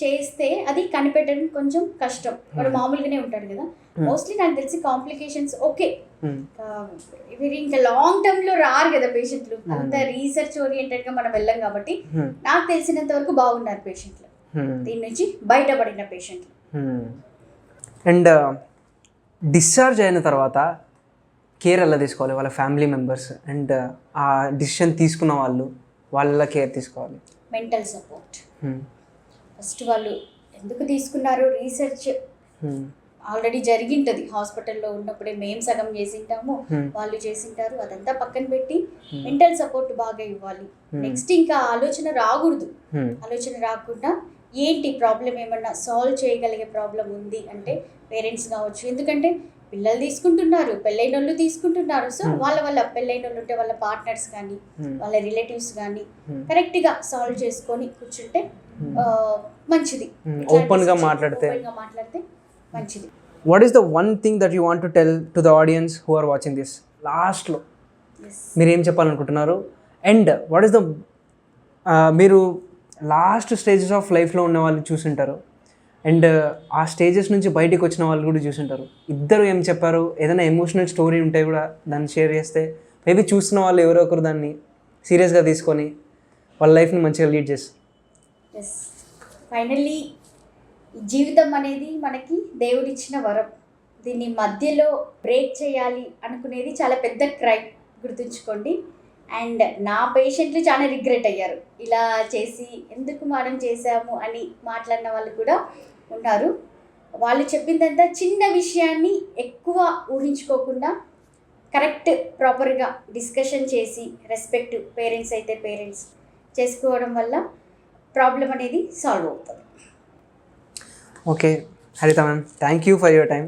చేస్తే అది కనిపెట్టడం కొంచెం కష్టం. వాడు మామూలుగానే ఉంటాడు కదా. మోస్ట్లీ నాకు తెలిసి కాంప్లికేషన్స్ ఓకే, వీరు ఇంకా లాంగ్ టర్మ్ లో రారు కదా పేషెంట్లు. అంత రీసెర్చ్ ఓరియంటెడ్ గా మనం వెళ్ళాం కాబట్టి నాకు తెలిసినంత వరకు బాగున్నారు పేషెంట్లు, దీని నుంచి బయటపడిన పేషెంట్లు. అండ్ డిశ్చార్జ్ అయిన తర్వాత కేర్ ఎలా తీసుకోవాలి వాళ్ళ ఫ్యామిలీ మెంబర్స్, అండ్ ఆ డిసిషన్ తీసుకున్న వాళ్ళు వాళ్ళ కేర్ తీసుకోవాలి? Mental support first. వాళ్ళు ఎందుకు తీసుకున్నారు రీసెర్చ్ ఆల్రెడీ జరిగింటది హాస్పిటల్లో ఉన్నప్పుడే మేము సగం చేసింటాము, వాళ్ళు చేసింటారు. అదంతా పక్కన పెట్టి మెంటల్ సపోర్ట్ బాగా ఇవ్వాలి. నెక్స్ట్ ఇంకా ఆలోచన రాకూడదు. ఆలోచన రాకుండా ఏంటి ప్రాబ్లం, ఏమన్నా సాల్వ్ చేయగలిగే ప్రాబ్లం ఉంది అంటే పేరెంట్స్ కావచ్చు. ఎందుకంటే పిల్లలు తీసుకుంటున్నారు, పెళ్ళైన వాళ్ళు తీసుకుంటున్నారు. సో వాళ్ళ పెళ్ళైన వాళ్ళు ఉంటే వాళ్ళ పార్ట్నర్స్ కానీ వాళ్ళ రిలేటివ్స్ కానీ కరెక్ట్గా సాల్వ్ చేసుకొని కూర్చుంటే మంచిది. ఓపెన్గా మాట్లాడితే మంచిది. What is the one thing that you want to tell to the audience who are watching this? లాస్ట్లో మీరు ఏం చెప్పాలనుకుంటున్నారు? అండ్ వాట్ ఈస్ ద మీరు లాస్ట్ స్టేజెస్ ఆఫ్ లైఫ్లో ఉన్న వాళ్ళు చూసుంటారు, అండ్ ఆ స్టేజెస్ నుంచి బయటికి వచ్చిన వాళ్ళు కూడా చూసుంటారు. ఇద్దరు ఏం చెప్పారు? ఏదైనా ఎమోషనల్ స్టోరీ ఉంటే కూడా దాన్ని షేర్ చేస్తే మేబీ చూస్తున్న వాళ్ళు ఎవరో ఒకరు దాన్ని సీరియస్గా తీసుకొని వాళ్ళ లైఫ్ని మంచిగా లీడ్ చేస్తారు. ఫైనల్లీ జీవితం అనేది మనకి దేవుడిచ్చిన వరం. దీన్ని మధ్యలో బ్రేక్ చేయాలి అనుకునేది చాలా పెద్ద క్రైమ్, గుర్తుంచుకోండి. అండ్ నా పేషెంట్లు చాలా రిగ్రెట్ అయ్యారు, ఇలా చేసి ఎందుకు మనం చేసాము అని మాట్లాడిన వాళ్ళు కూడా ఉన్నారు. వాళ్ళు చెప్పిందంతా చిన్న విషయాన్ని ఎక్కువ ఊహించుకోకుండా కరెక్ట్ ప్రాపర్గా డిస్కషన్ చేసి రెస్పెక్ట్, పేరెంట్స్ అయితే పేరెంట్స్ చేసుకోవడం వల్ల ప్రాబ్లం అనేది సాల్వ్ అవుతుంది. ఓకే హరిత ma'am, thank you for your time.